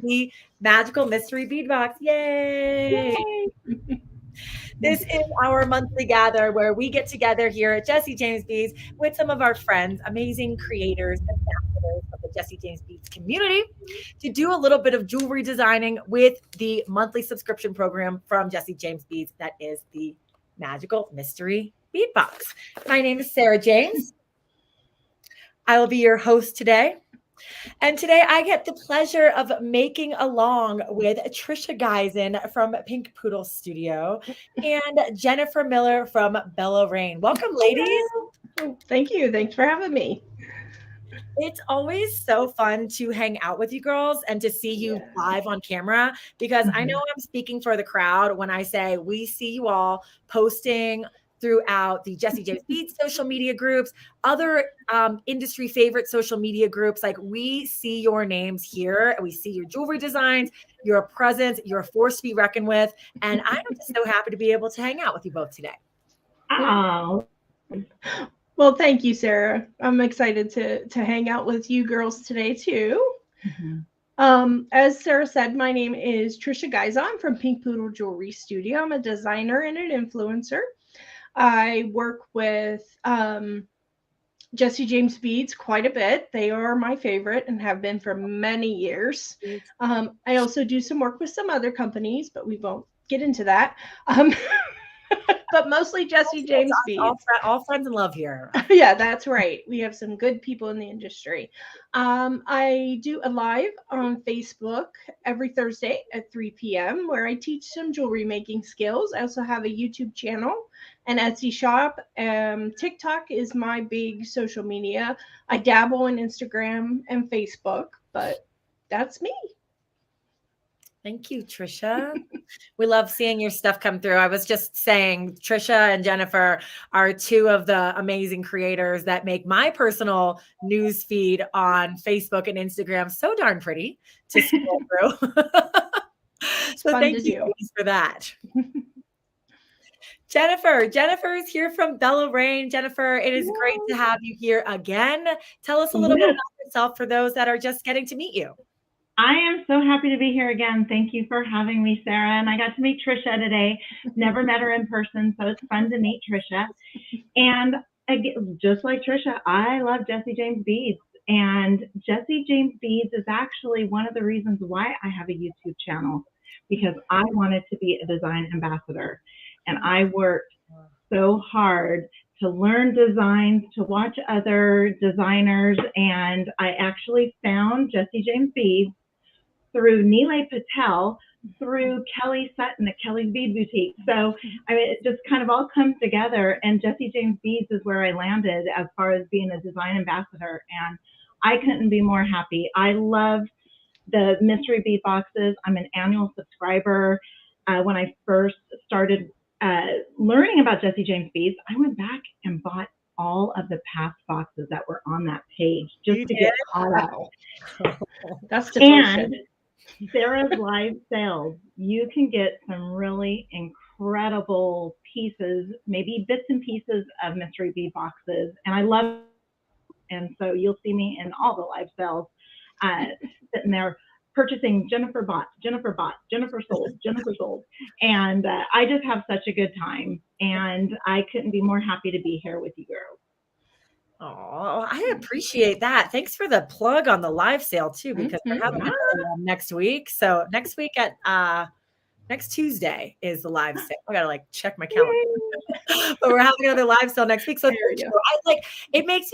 the Magical Mystery Bead Box. Yay! Yay! This is our monthly gather where we get together here at Jesse James Beads with some of our friends, amazing creators, ambassadors of the Jesse James Beads community, to do a little bit of jewelry designing with the monthly subscription program from Jesse James Beads that is the Magical Mystery Bead Box. My name is Sarah James. I will be your host today. And today I get the pleasure of making along with Trisha Geisen from Pink Poodle Studio and Jennifer Miller from Bella Rain. Welcome, ladies. Oh, thank you. Thanks for having me. It's always so fun to hang out with you girls and to see you live on camera because I know I'm speaking for the crowd when I say we see you all posting throughout the Jesse James Beads social media groups, other industry favorite social media groups. Like we see your names here and we see your jewelry designs, your presence, you're a force to be reckoned with. And I'm just so happy to be able to hang out with you both today. Oh. Well, thank you, Sarah. I'm excited to hang out with you girls today too. As Sarah said, my name is Trisha Geisen from Pink Poodle Jewelry Studio. I'm a designer and an influencer. I work with Jesse James Beads quite a bit. They are my favorite and have been for many years. I also do some work with some other companies, but we won't get into that. But mostly Jesse James Beads. All friends in love here. Yeah, that's right. We have some good people in the industry. I do a live on Facebook every Thursday at 3 p.m. where I teach some jewelry making skills. I also have a YouTube channel, an Etsy shop. TikTok is my big social media. I dabble in Instagram and Facebook, but that's me. Thank you, Trisha. We love seeing your stuff come through. I was just saying, Trisha and Jennifer are two of the amazing creators that make my personal news feed on Facebook and Instagram so darn pretty to scroll through. So thank you ladies for that. Jennifer is here from Bella Rain. Jennifer, it is great to have you here again. Tell us a little bit about yourself for those that are just getting to meet you. I am so happy to be here again. Thank you for having me, Sarah. And I got to meet Trisha today. Never met her in person, so it's fun to meet Trisha. And again, just like Trisha, I love Jesse James Beads. And Jesse James Beads is actually one of the reasons why I have a YouTube channel, because I wanted to be a design ambassador. And I worked so hard to learn designs, to watch other designers. And I actually found Jesse James Beads through Nilay Patel, through Kelly Sutton at Kelly's Bead Boutique. So I mean, it just kind of all comes together, and Jesse James Beads is where I landed as far as being a design ambassador, and I couldn't be more happy. I love the mystery bead boxes. I'm an annual subscriber. When I first started learning about Jesse James Beads, I went back and bought all of the past boxes that were on that page just to get caught up. That's devotion. And Sarah's live sales, you can get some really incredible pieces, maybe bits and pieces of mystery bead boxes. And I love, and so you'll see me in all the live sales sitting there purchasing Jennifer bought, Jennifer sold. And I just have such a good time. And I couldn't be more happy to be here with you girls. Oh, I appreciate that. Thanks for the plug on the live sale too, because we're having it next week. So next week at next Tuesday is the live sale. I gotta check my calendar. But we're having another live sale next week. So it makes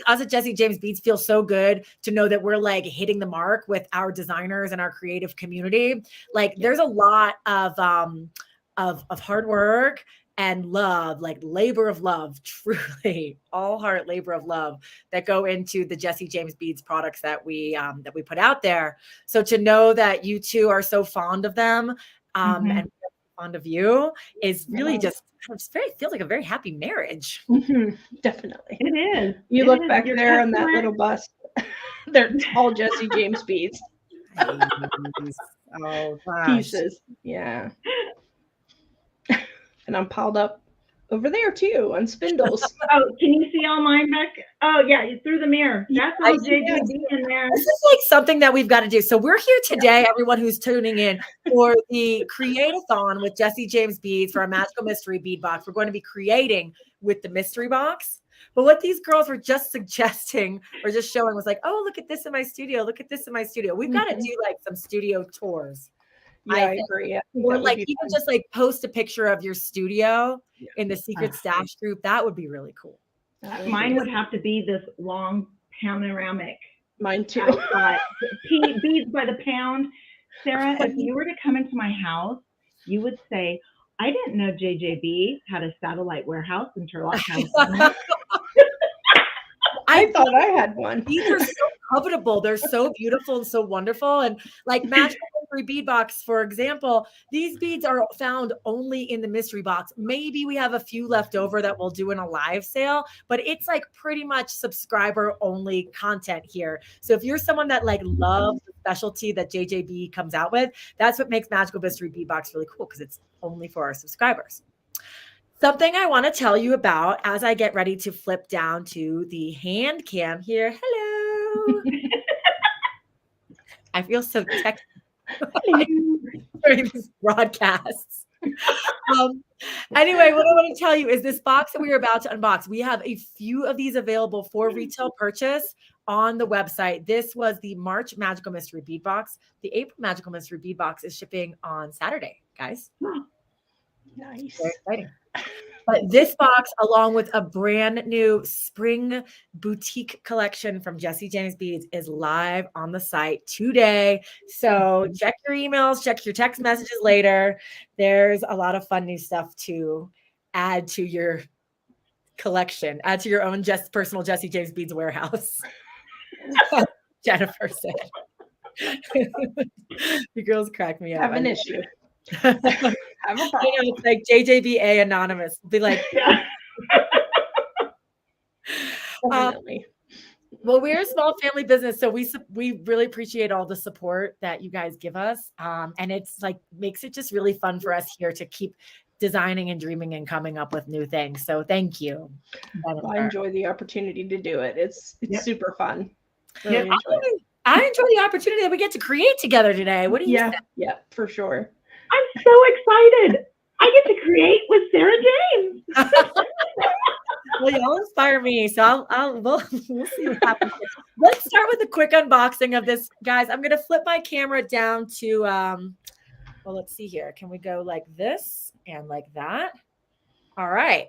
us at Jesse James Beads feel so good to know that we're hitting the mark with our designers and our creative community. There's a lot of hard work and love, labor of love, truly all heart labor of love that go into the Jesse James Beads products that we put out there. So to know that you two are so fond of them and fond of you is really just feels like a very happy marriage. Definitely. It is. You look back there on that little bust. They're all Jesse James Beads. Oh, gosh. Pieces. Yeah. And I'm piled up over there too on spindles. Oh, can you see all mine back? Oh, yeah, through the mirror. That's all JJB in there. This is like something that we've got to do. So we're here today, everyone who's tuning in, for the Create-A-Thon with Jesse James Beads for our Magical Mystery Bead Box. We're going to be creating with the mystery box. But what these girls were just suggesting or just showing was like, oh, look at this in my studio. Look at this in my studio. We've got to do like some studio tours. Yeah, I agree. Yeah, or like even fun. Just like post a picture of your studio in the secret stash group. That would be really cool. Mine would have to be this long panoramic. Mine too. Beads by the pound. Sarah, if you were to come into my house, you would say, I didn't know JJB had a satellite warehouse in Turlock, California. I thought I had one. These are so covetable. They're so beautiful and so wonderful. And like Magical Mystery Bead Box, for example, these beads are found only in the mystery box. Maybe we have a few left over that we'll do in a live sale, but it's like pretty much subscriber only content here. So if you're someone that like loves the specialty that JJB comes out with, that's what makes Magical Mystery Bead Box really cool, because it's only for our subscribers. Something I want to tell you about as I get ready to flip down to the hand cam here. Hello. I feel so techy during these broadcasts. Anyway, what I want to tell you is this box that we are about to unbox. We have a few of these available for retail purchase on the website. This was the March Magical Mystery Bead Box. The April Magical Mystery Bead Box is shipping on Saturday, guys. Nice. Very exciting. But this box, along with a brand new spring boutique collection from Jesse James Beads, is live on the site today. So check your emails, check your text messages later. There's a lot of fun new stuff to add to your collection, add to your own personal Jesse James Beads warehouse. Jennifer said. You girls crack me up. Have an issue. Have a problem. It's like JJBA Anonymous. Be like, well, we're a small family business, so we really appreciate all the support that you guys give us, and it's like makes it just really fun for us here to keep designing and dreaming and coming up with new things. So thank you. Well, I enjoy the opportunity to do it. It's super fun. Really I enjoy the opportunity that we get to create together today. What do you think? Yeah, for sure. I'm so excited. I get to create with Sarah James. Well, y'all inspire me. So we'll see what happens. Let's start with a quick unboxing of this, guys. I'm going to flip my camera down to, well, let's see here. Can we go like this and like that? All right.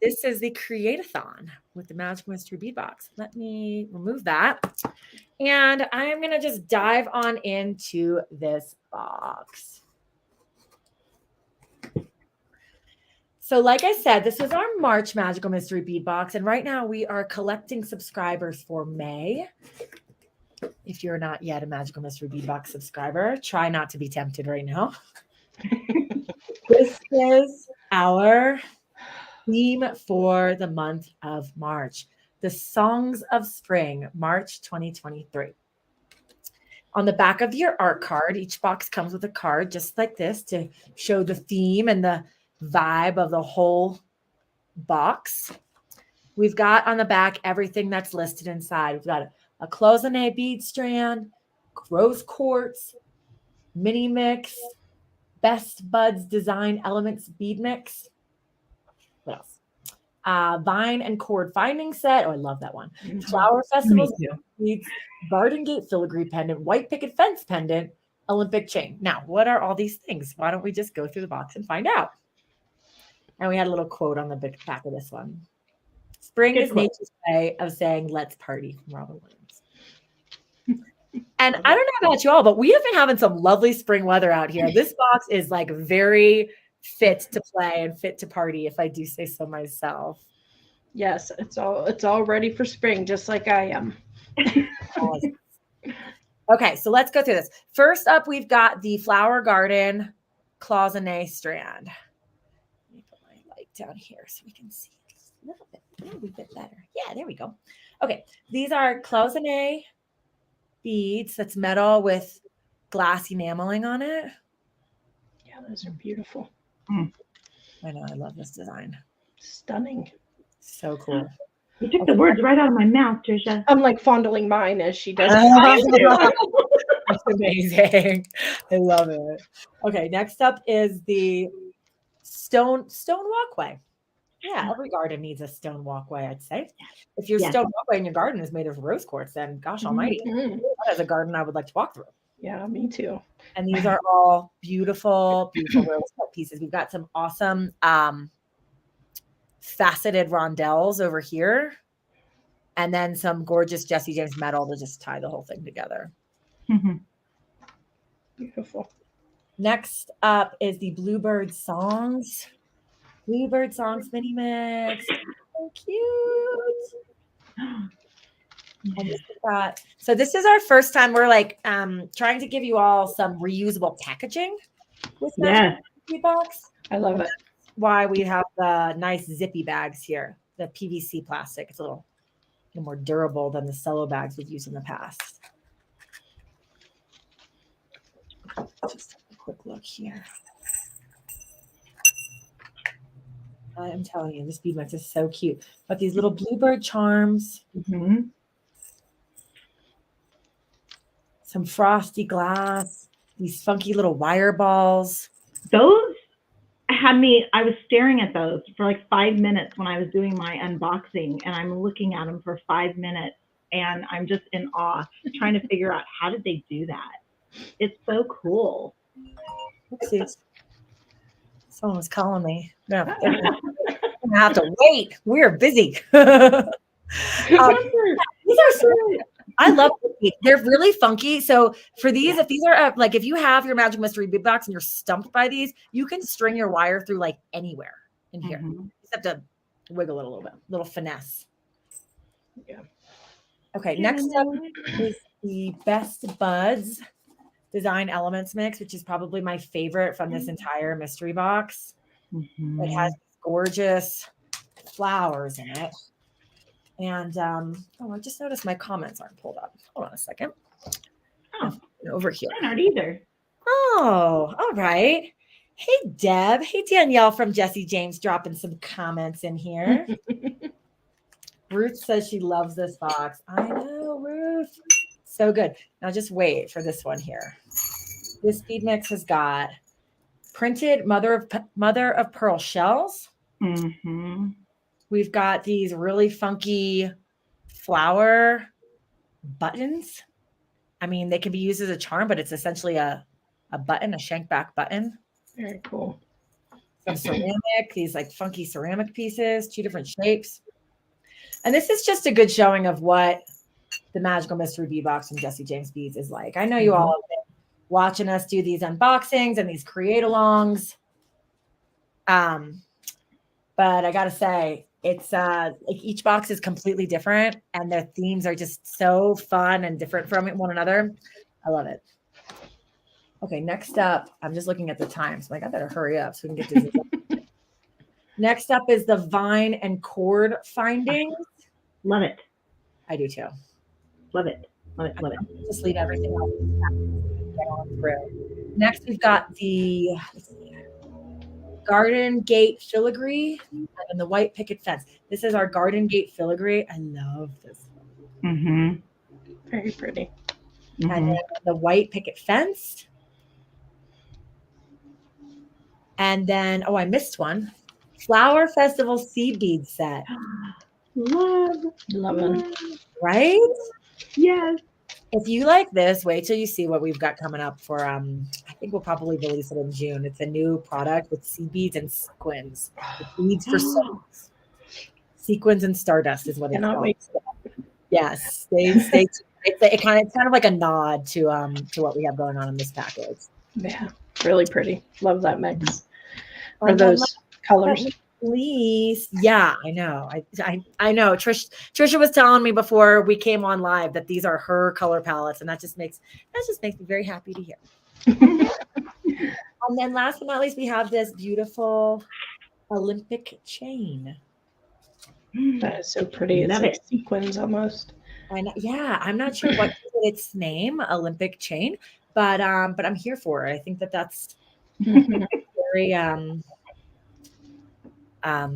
This is the Create-A-Thon with the Magical Mystery Bead Box. Let me remove that. And I am going to just dive on into this box. So like I said, this is our March Magical Mystery Bead Box. And right now we are collecting subscribers for May. If you're not yet a Magical Mystery Bead Box subscriber, try not to be tempted right now. This is our theme for the month of March. The Songs of Spring, March 2023. On the back of your art card, each box comes with a card just like this to show the theme and the vibe of the whole box. We've got on the back everything that's listed inside. We've got a cloisonne bead strand, rose quartz, mini mix, Best Buds Design Elements bead mix. What else? Vine and cord finding set. Oh, I love that one. Flower Festival beads, Garden Gate filigree pendant, white picket fence pendant, Olympic chain. Now, what are all these things? Why don't we just go through the box and find out? And we had a little quote on the back of this one. Spring is nature's way of saying, let's party, from Robin Williams. And I don't know about you all, but we have been having some lovely spring weather out here. This box is like very fit to play and fit to party, if I do say so myself. Yes, it's all ready for spring, just like I am. Okay, so let's go through this. First up, we've got the Flower Garden cloisonne strand. Let me put my light down here so we can see this a little bit better. Yeah, there we go. Okay, these are cloisonne beads. That's metal with glass enameling on it. Yeah, those are beautiful. I know. I love this design. Stunning. So cool. You took the words right out of my mouth, Trisha. I'm like fondling mine as she does. That's amazing. I love it. Okay, next up is the stone walkway. Yeah, every garden needs a stone walkway, I'd say. If your stone walkway in your garden is made of rose quartz, then gosh almighty, that is a garden I would like to walk through. Yeah, me too. And these are all beautiful, beautiful rose quartz pieces. We've got some awesome faceted rondelles over here. And then some gorgeous Jesse James metal to just tie the whole thing together. Beautiful. Next up is the Bluebird Songs. Bluebird Songs mini mix. So cute. And so this is our first time. We're like trying to give you all some reusable packaging with Magical Mystery Box. I love it. That's why we have the nice zippy bags here. The PVC plastic. It's a little more durable than the cello bags we've used in the past. Just a quick look here. I am telling you, this bead mix is so cute. But these little bluebird charms, some frosty glass, these funky little wire balls. Those had me, I was staring at those for like 5 minutes when I was doing my unboxing, and I'm looking at them for 5 minutes and I'm just in awe trying to figure out how did they do that. It's so cool. Oopsies. Someone was calling me. No, I'm gonna have to wait. We're busy. These are so I love these. They're really funky. So for these, if these are like, if you have your Magical Mystery Bead Box and you're stumped by these, you can string your wire through like anywhere in here. You just have to wiggle it a little bit, little finesse. Yeah. Okay, next up is the Best Buds Design Elements Mix, which is probably my favorite from this entire mystery box. It has gorgeous flowers in it. And I just noticed my comments aren't pulled up. Hold on a second. Oh, over here. Mine aren't either. Oh, all right. Hey, Deb. Hey, Danielle from Jesse James dropping some comments in here. Ruth says she loves this box. I know, Ruth. So good. Now just wait for this one here. This bead mix has got printed mother of pearl shells. We've got these really funky flower buttons. I mean, they can be used as a charm, but it's essentially a button, a shank back button. Very cool. Some ceramic, these like funky ceramic pieces, 2 different shapes. And this is just a good showing of what the Magical Mystery Bead Box from Jesse James Beads is like. I know you all have been watching us do these unboxings and these create-alongs. But I gotta say, it's like each box is completely different and their themes are just so fun and different from one another. I love it. Okay, next up, I'm just looking at the time. So I'm like, I better hurry up so we can get to this. Next up is the Vine and Cord Findings. Love it. I do too. Love it. Love it. Love it. Just leave everything else get on through. Next, we've got the Garden Gate Filigree and the white picket fence. This is our Garden Gate Filigree. I love this one. Very pretty. And then the white picket fence. And then, I missed one. Flower Festival Seed Bead Set. Love it. Right? Yes. If you like this, wait till you see what we've got coming up for, I think we'll probably release it in June. It's a new product with seed beads and sequins. Beads for souls. Sequins and stardust is what it's called. Wait. Yes. It's kind of like a nod to what we have going on in this package. Yeah. Really pretty. Love that mix. Or those colors. Please. Yeah, I know. I know. Trisha was telling me before we came on live that these are her color palettes, and that just makes me very happy to hear. And then last but not least, we have this beautiful Olympic chain. That is so pretty. It's like sequins almost. I know. Yeah, I'm not sure what its name, Olympic chain, but I'm here for it. I think that's very I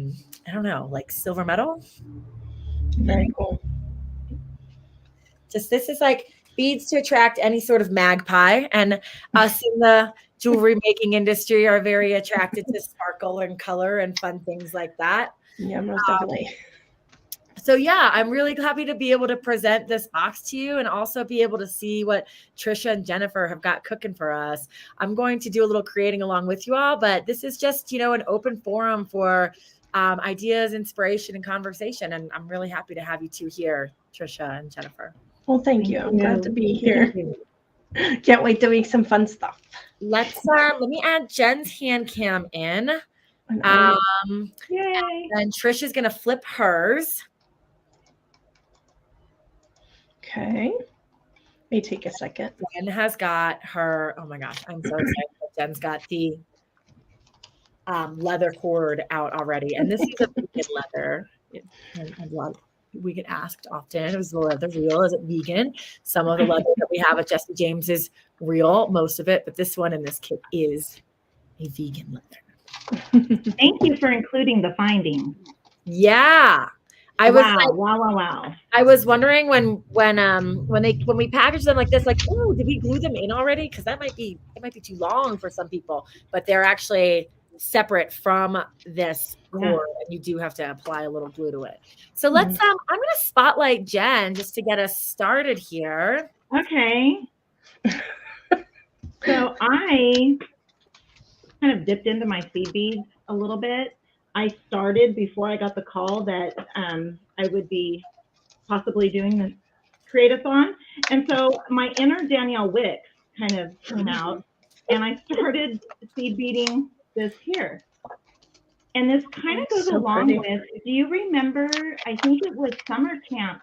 don't know, like silver metal. Very cool. Just this is like beads to attract any sort of magpie, and us in the jewelry making industry are very attracted to sparkle and color and fun things like that. Yeah, most definitely. So yeah, I'm really happy to be able to present this box to you and also be able to see what Trisha and Jennifer have got cooking for us. I'm going to do a little creating along with you all, but this is just, an open forum for ideas, inspiration, and conversation. And I'm really happy to have you two here, Trisha and Jennifer. Well, thank you. I'm glad to be here. Can't wait to make some fun stuff. Let me add Jen's hand cam in. Yay. And Trisha's going to flip hers. Okay. May take a second. Jen has got her, oh my gosh, I'm so excited. Jen's got the leather cord out already. And this is a vegan leather. We get asked often, is the leather real? Is it vegan? Some of the leather that we have at Jesse James is real, most of it, but this one in this kit is a vegan leather. Thank you for including the findings. Yeah. Wow. I was wondering when we package them like this, like, oh, did we glue them in already? Because it might be too long for some people, but they're actually separate from this cord, and you do have to apply a little glue to it. So let's I'm gonna spotlight Jen just to get us started here. Okay. So I kind of dipped into my seed beads a little bit. I started before I got the call that I would be possibly doing the Create-A-Thon. And so my inner Danielle Wicks kind of came out, and I started seed beading this here. And this kind of goes along with, do you remember, I think it was summer camp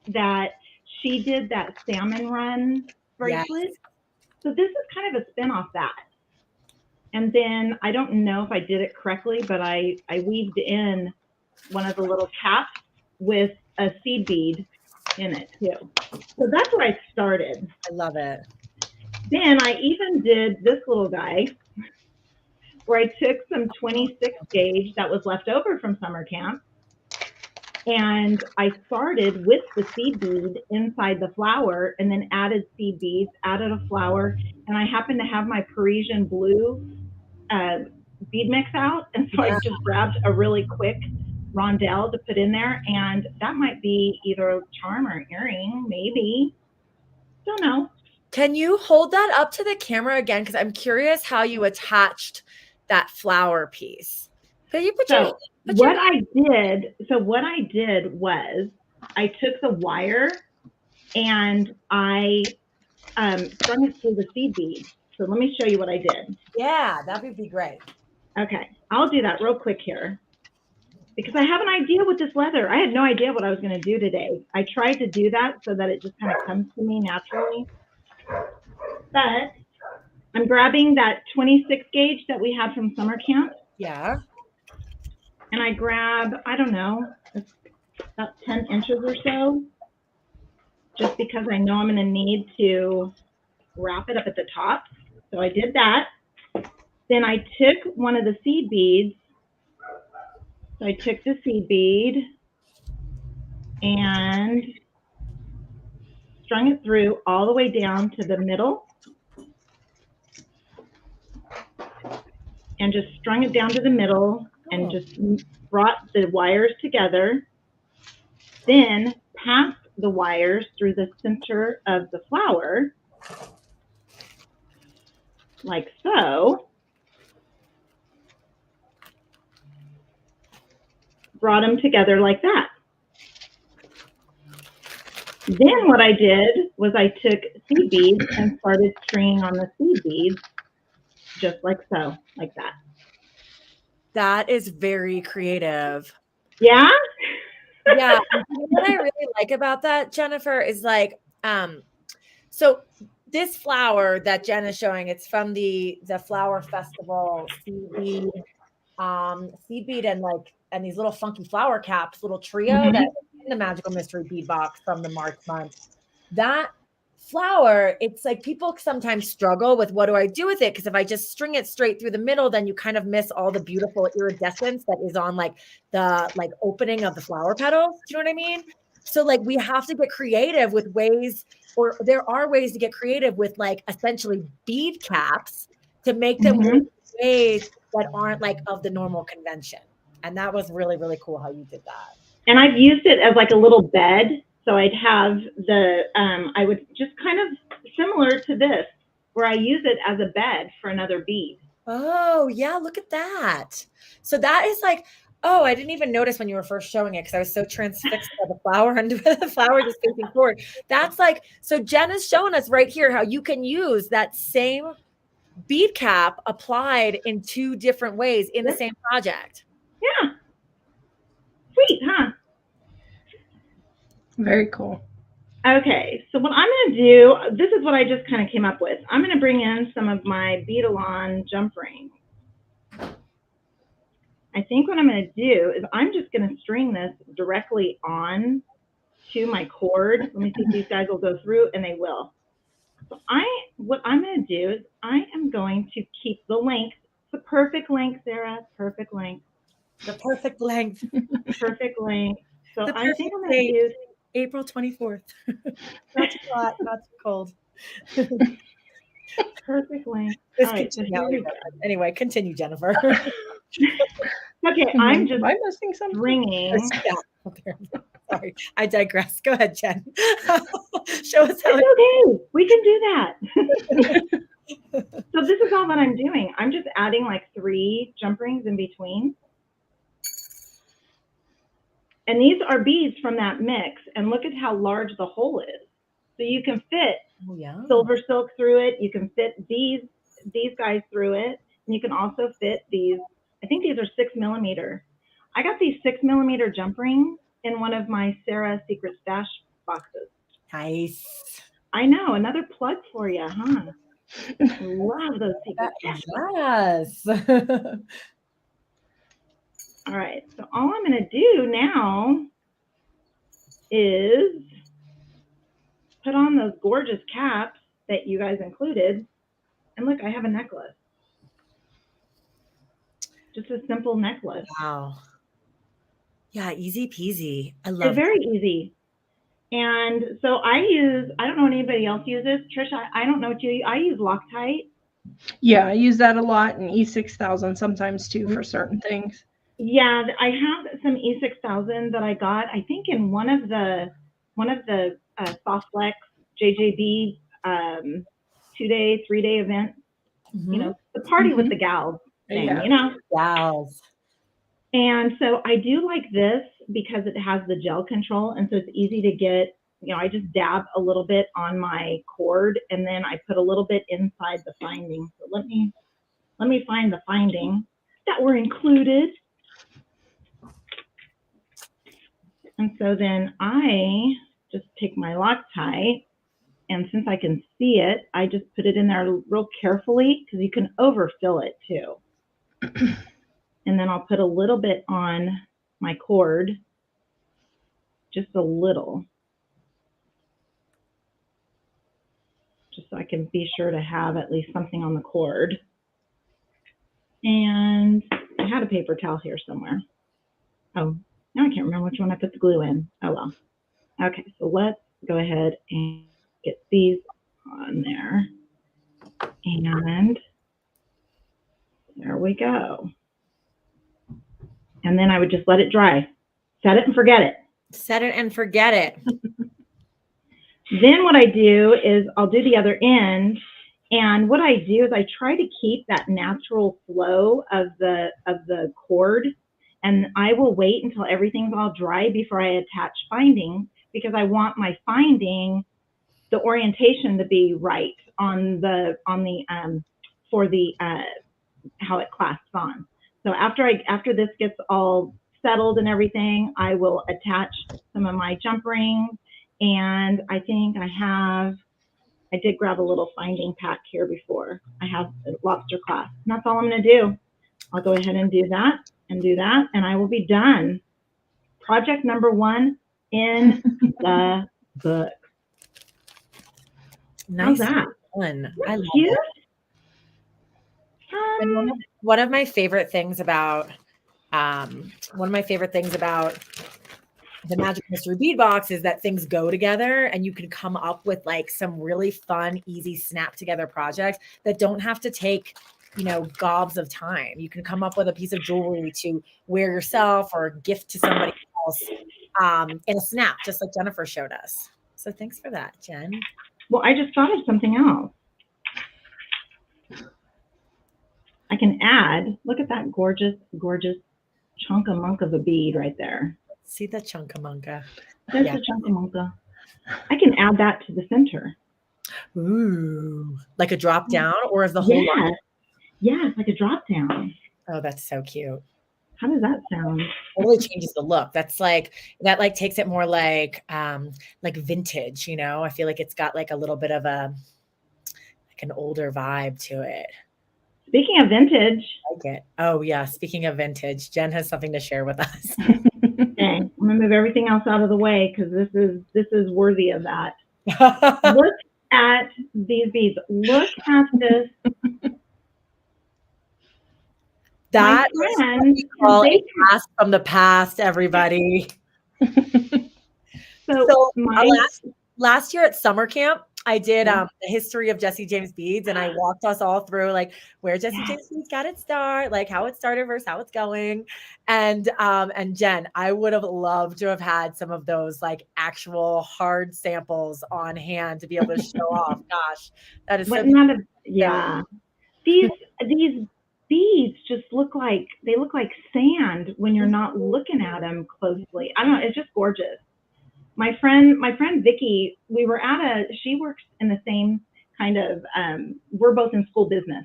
that she did that salmon run bracelet? Yes. So this is kind of a spin off that. And then I don't know if I did it correctly, but I weaved in one of the little caps with a seed bead in it too. So that's where I started. I love it. Then I even did this little guy where I took some 26 gauge that was left over from summer camp, and I started with the seed bead inside the flower and then added seed beads, added a flower, and I happened to have my Parisian blue bead mix out, and so I just grabbed a really quick rondelle to put in there, and that might be either a charm or an earring, maybe. Don't know. Can you hold that up to the camera again? Because I'm curious how you attached that flower piece. Could you what I did was I took the wire and I strung it through the seed bead. So let me show you what I did. Yeah, that would be great. Okay, I'll do that real quick here because I have an idea with this leather. I had no idea what I was going to do today. I tried to do that so that it just kind of comes to me naturally. But I'm grabbing that 26 gauge that we had from summer camp. Yeah. And I grab, I don't know, about 10 inches or so, just because I know I'm going to need to wrap it up at the top. So I did that. Then I took one of the seed beads. So I took the seed bead and strung it through all the way down to the middle. And just strung it down to the middle and just brought the wires together. Then passed the wires through the center of the flower, like so. Brought them together like that. Then what I did was I took seed beads and started stringing on the seed beads, just like so, like that. That is very creative. Yeah? Yeah. What I really like about that, Jennifer, is like, so this flower that Jen is showing, it's from the Flower Festival seed bead and these little funky flower caps, little trio that's in the Magical Mystery Bead Box from the March month. That flower, it's like people sometimes struggle with what do I do with it? Because if I just string it straight through the middle, then you kind of miss all the beautiful iridescence that is on like the like opening of the flower petals. Do you know what I mean? So like we have to get creative with ways, or there are ways to get creative with like essentially bead caps to make them Mhm. ways that aren't like of the normal convention. And that was really, really cool how you did that. And I've used it as like a little bed. So I'd have the, I would just kind of similar to this, where I use it as a bed for another bead. Oh, yeah, look at that. So that is like, oh, I didn't even notice when you were first showing it because I was so transfixed by the flower and the flower just facing forward. That's like, so Jen is showing us right here how you can use that same bead cap applied in 2 different ways in the same project. Yeah. Sweet, huh? Very cool. Okay, so what I'm going to do, this is what I just kind of came up with. I'm going to bring in some of my Bead-A-Thon jump rings. I think what I'm going to do is I'm just going to string this directly on to my cord. Let me see if these guys will go through, and they will. So what I'm going to do is I am going to keep the length, the perfect length, Sarah, perfect length. The perfect length. Perfect length. So The I think I'm going to use April 24th. Not too hot, not too cold. perfect length. All right, so here we go. Anyway, continue, Jennifer. Okay, I'm just Am I missing something? bringing. Sorry, I digress. Go ahead, Jen. Show us how. It's okay. We can do that. So this is all that I'm doing. I'm just adding like 3 jump rings in between. And these are beads from that mix. And look at how large the hole is. So you can fit silver silk through it. You can fit these guys through it. And you can also fit these. I think these are 6mm. I got these 6mm jump rings in one of my Sarah Secret Stash boxes. Nice. I know. Another plug for you, huh? Love those Secret Stash boxes. Yes. All right. So all I'm going to do now is put on those gorgeous caps that you guys included. And look, I have a necklace. Just a simple necklace. Wow. Yeah, easy peasy. I love it. It's very easy. And so I don't know if anybody else uses. Trisha, I don't know what you use. I use Loctite. Yeah, I use that a lot in E6000 sometimes too for certain things. Yeah, I have some E6000 that I got, I think in one of the Soft Flex JJB 2-day, 3-day events. You know, the party with the gals thing, you know? Gals. And so I do like this because it has the gel control, and so it's easy to get. You know, I just dab a little bit on my cord, and then I put a little bit inside the finding. So let me find the finding that were included. And so then I just take my Loctite, and since I can see it, I just put it in there real carefully because you can overfill it too. And then I'll put a little bit on my cord, just a little, just so I can be sure to have at least something on the cord. And I had a paper towel here somewhere. Oh, now I can't remember which one I put the glue in. Oh well. Okay, so let's go ahead and get these on there. And there we go. And then I would just let it dry. Set it and forget it. Set it and forget it. Then what I do is I'll do the other end. And what I do is I try to keep that natural flow of the cord. And I will wait until everything's all dry before I attach finding, because I want my finding, the orientation to be right on the for the how it clasps on. So after this gets all settled and everything, I will attach some of my jump rings. And I think I did grab a little finding pack here before. I have a lobster clasp. And that's all I'm going to do. I'll go ahead and do that, and I will be done. Project number 1 in the book. Nice that? one. I love Cute. it. And one of my favorite things about the Magical Mystery Bead Box is that things go together and you can come up with like some really fun, easy snap together projects that don't have to take, gobs of time. You can come up with a piece of jewelry to wear yourself or gift to somebody else in a snap, just like Jennifer showed us. So thanks for that, Jen. Well, I just thought of something else. I can add, look at that gorgeous, gorgeous chunkamunka of a bead right there. See the chunkamunka. There's the chunkamunka. I can add that to the center. Ooh, like a drop down, or is the whole line? Yeah, it's like a drop down. Oh, that's so cute. How does that sound? It really changes the look. That takes it more like vintage, I feel like it's got like a little bit of an older vibe to it. Speaking of vintage. I like it. Oh yeah. Speaking of vintage, Jen has something to share with us. Okay, I'm gonna move everything else out of the way because this is worthy of that. Look at these beads. Look at this. That is what we call a blast from the past, everybody. So last year at summer camp, I did the history of Jesse James beads, and I walked us all through like where Jesse James beads got its start, like how it started versus how it's going. And Jen, I would have loved to have had some of those like actual hard samples on hand to be able to show off. Gosh, that is These beads just look like sand when you're not looking at them closely. I don't know, it's just gorgeous. My friend Vicky, she works in the same kind of, we're both in school business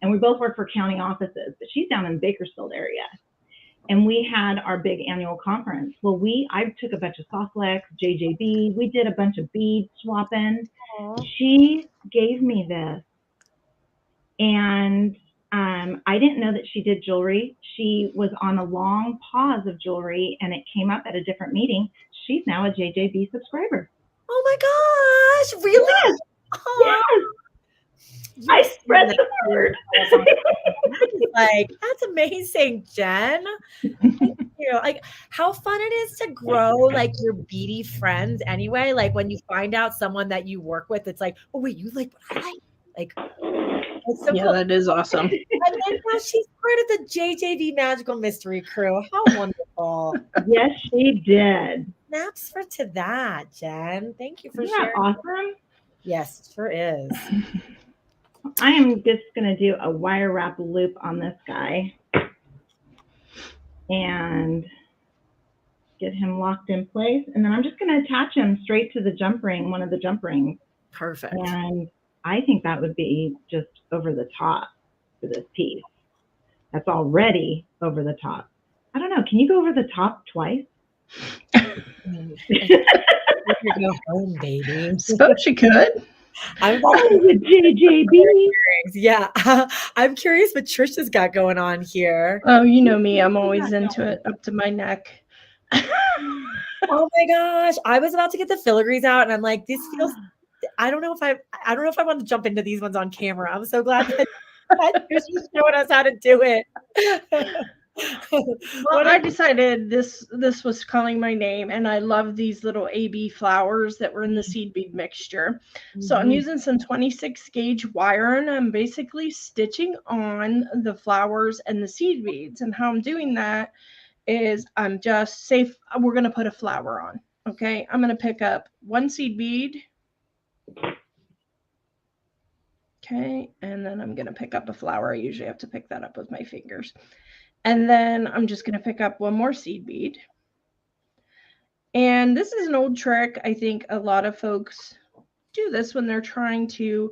and we both work for county offices, but she's down in the Bakersfield area. And we had our big annual conference. Well, I took a bunch of Softlex, JJB, we did a bunch of bead swapping. Aww. She gave me this and I didn't know that she did jewelry. She was on a long pause of jewelry and it came up at a different meeting. She's now a JJB subscriber. Oh my gosh, really? Yes. Yes. I spread the word. That's amazing, Jen. Thank you. Like how fun it is to grow like your beady friends anyway. Like when you find out someone that you work with, it's like, oh wait, you like what I like. It's so cool. That is awesome. And then now she's part of the JJB Magical Mystery crew. How wonderful. Yes, she did. Snaps to that, Jen. Thank you for Isn't sharing. That awesome? Yes, it sure is. I am just going to do a wire wrap loop on this guy and get him locked in place. And then I'm just going to attach him straight to the jump ring, one of the jump rings. Perfect. And I think that would be just over the top for this piece. That's already over the top. I don't know. Can you go over the top twice? Go home, baby. Suppose she could. I'm with JJB. Yeah, I'm curious what Trisha's got going on here. Oh, you know me. I'm always into it, up to my neck. Oh my gosh! I was about to get the filigrees out, and I'm like, this feels. I don't know if I want to jump into these ones on camera. I'm so glad that Trisha's showing us how to do it. Well, I decided this was calling my name, and I love these little AB flowers that were in the seed bead mixture. Mm-hmm. So I'm using some 26 gauge wire, and I'm basically stitching on the flowers and the seed beads. And how I'm doing that is I'm just we're going to put a flower on. Okay, I'm going to pick up one seed bead. Okay, and then I'm going to pick up a flower. I usually have to pick that up with my fingers. And then I'm just going to pick up one more seed bead. And this is an old trick. I think a lot of folks do this when they're trying to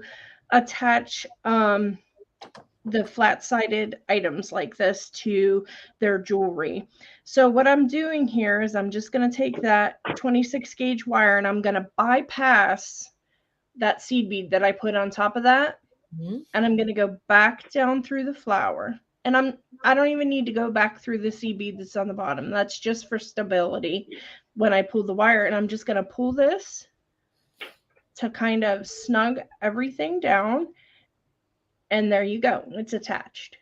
attach the flat-sided items like this to their jewelry. So what I'm doing here is I'm just going to take that 26 gauge wire and I'm going to bypass that seed bead that I put on top of that. Mm-hmm. And I'm going to go back down through the flower. And I don't even need to go back through the seed bead that's on the bottom. That's just for stability when I pull the wire. And I'm just going to pull this to kind of snug everything down. And there you go. It's attached.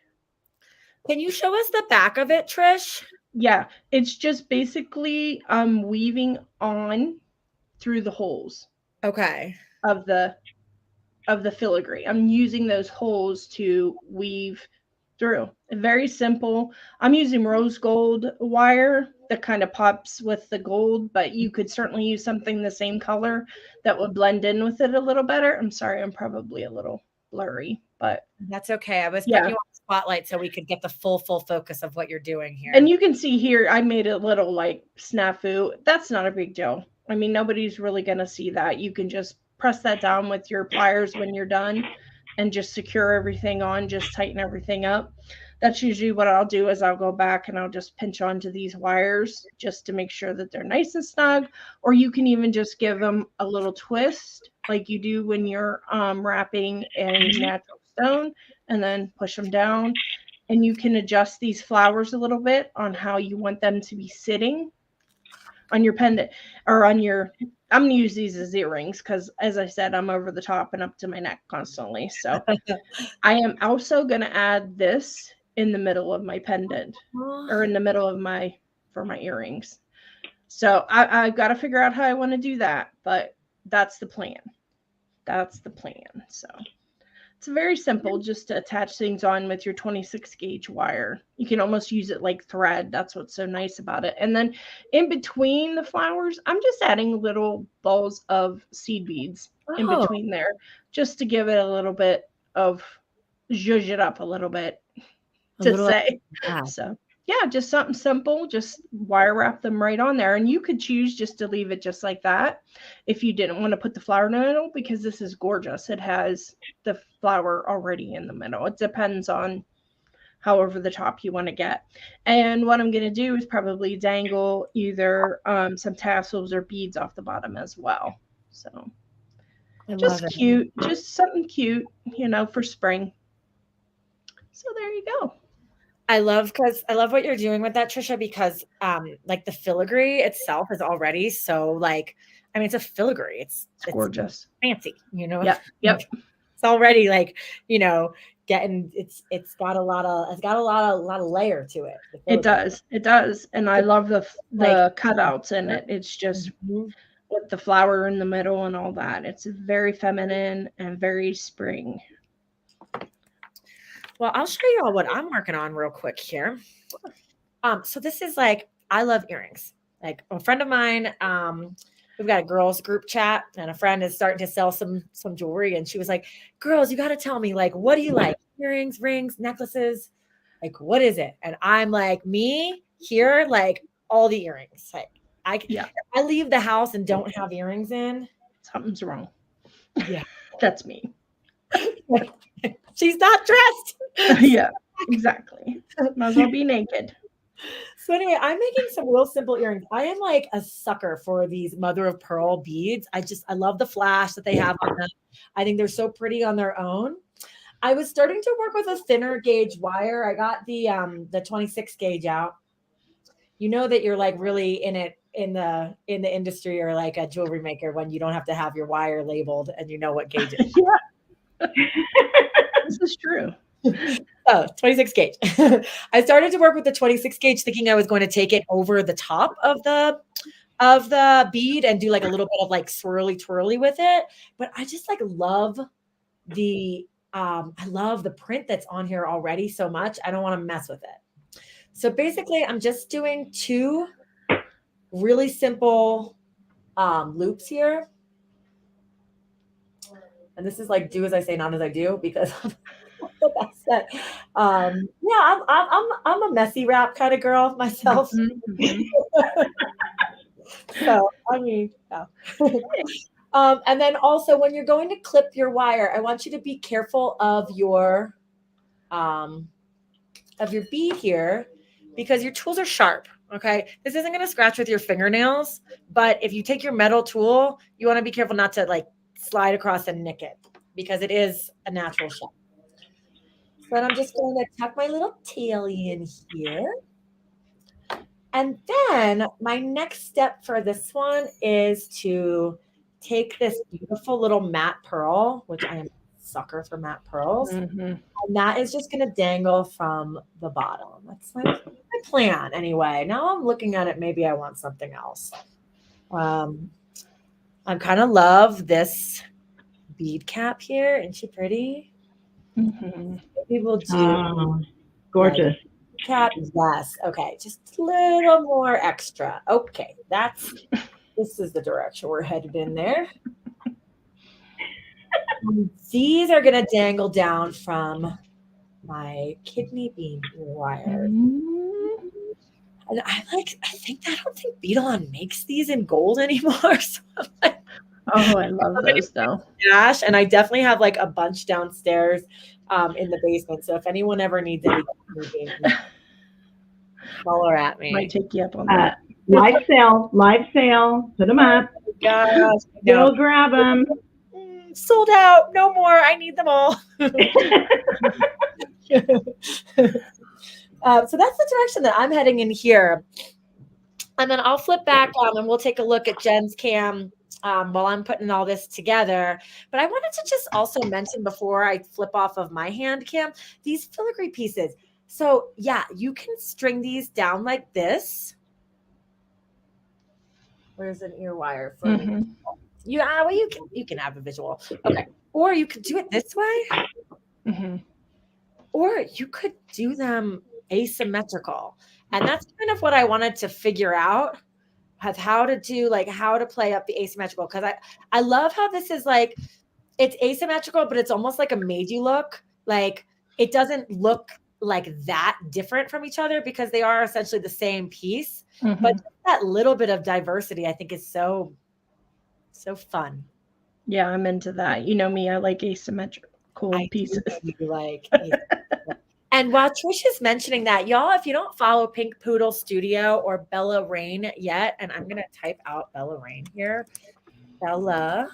Can you show us the back of it, Trish? Yeah, it's just basically weaving on through the holes Okay. of the filigree. I'm using those holes to weave through. Very simple. I'm using rose gold wire that kind of pops with the gold, but you could certainly use something the same color that would blend in with it a little better. I'm sorry, I'm probably a little blurry, but that's okay. I was yeah. putting you on the spotlight so we could get the full focus of what you're doing here. And you can see here, I made a little like snafu. That's not a big deal. I mean, nobody's really going to see that. You can just press that down with your pliers when you're done and just secure everything on, just tighten everything up. That's usually what I'll do is I'll go back and I'll just pinch onto these wires just to make sure that they're nice and snug. Or you can even just give them a little twist like you do when you're wrapping a natural stone and then push them down. And you can adjust these flowers a little bit on how you want them to be sitting on your pendant or on your, I'm going to use these as earrings because as I said, I'm over the top and up to my neck constantly. So I am also going to add this in the middle of my pendant or in the middle of for my earrings. So I've got to figure out how I want to do that, but that's the plan. That's the plan. So it's very simple just to attach things on with your 26 gauge wire. You can almost use it like thread. That's what's so nice about it. And then in between the flowers, I'm just adding little balls of seed beads in between there just to give it a little bit of zhuzh it up a little bit say. So yeah, just something simple. Just wire wrap them right on there. And you could choose just to leave it just like that if you didn't want to put the flower in the middle, because this is gorgeous. It has the flower already in the middle. It depends on how over the top you want to get. And what I'm going to do is probably dangle either some tassels or beads off the bottom as well. So just cute, just something cute, for spring. So there you go. I love what you're doing with that, Trisha, because like the filigree itself is already so like, I mean, it's a filigree. It's gorgeous. Fancy, Yep. It's already like, getting it's got a lot of layer to it. It does. And I love the cutouts in it. It's just with the flower in the middle and all that. It's very feminine and very spring. Well, I'll show you all what I'm working on real quick here. So this is like, I love earrings. Like a friend of mine, we've got a girls group chat and a friend is starting to sell some jewelry. And she was like, girls, you got to tell me, like, what do you like? Earrings, rings, necklaces? Like, what is it? And I'm like, me here, like all the earrings. Like if I leave the house and don't have earrings in, something's wrong. Yeah. That's me. She's not dressed. Yeah, exactly. Might as well be naked. So anyway, I'm making some real simple earrings. I am like a sucker for these mother of pearl beads. I love the flash that they have on them. I think they're so pretty on their own. I was starting to work with a thinner gauge wire. I got the 26 gauge out. You know that you're like really in it in the industry or like a jewelry maker when you don't have to have your wire labeled and you know what gauge it is. Yeah. This is true. Oh, 26 gauge. I started to work with the 26 gauge thinking I was going to take it over the top of the bead and do like a little bit of like swirly twirly with it. But I just like love the print that's on here already so much. I don't want to mess with it. So basically I'm just doing 2 really simple loops here. And this is like do as I say, not as I do, because that's that. Yeah, I'm a messy wrap kind of girl myself. So I mean, yeah. And then also when you're going to clip your wire, I want you to be careful of your bead here because your tools are sharp. Okay, this isn't going to scratch with your fingernails, but if you take your metal tool, you want to be careful not to like slide across and nick it because it is a natural shape. So then I'm just going to tuck my little tail in here. And then my next step for this one is to take this beautiful little matte pearl, which I am a sucker for matte pearls. And that is just going to dangle from the bottom. That's my plan anyway. Now I'm looking at it. Maybe I want something else. I kind of love this bead cap here. Isn't she pretty? Maybe we'll do gorgeous cap. Yes. Okay. Just a little more extra. Okay. This is the direction we're headed in there. These are going to dangle down from my kidney bean wire. And I don't think Bead-On makes these in gold anymore. So I'm like, oh, I love those though. Dash, and I definitely have like a bunch downstairs in the basement. So if anyone ever needs any, holler at me. Might take you up on that. Live sale. Put them up. Gosh, Go grab them. Sold out. No more. I need them all. So that's the direction that I'm heading in here. And then I'll flip back and we'll take a look at Jen's cam while I'm putting all this together. But I wanted to just also mention before I flip off of my hand cam, these filigree pieces. So yeah, you can string these down like this. Where's an ear wire for me? You can have a visual. Okay. Or you could do it this way. Or you could do them asymmetrical. And that's kind of what I wanted to figure out, how to play up the asymmetrical. Because I love how this is like, it's asymmetrical, but it's almost like a made-you look. Like it doesn't look like that different from each other because they are essentially the same piece. But that little bit of diversity, I think, is so fun. Yeah, I'm into that. You know me, I like asymmetrical pieces. And while Trish is mentioning that, y'all, if you don't follow Pink Poodle Studio or Bella Rain yet, and I'm going to type out Bella Rain here. Bella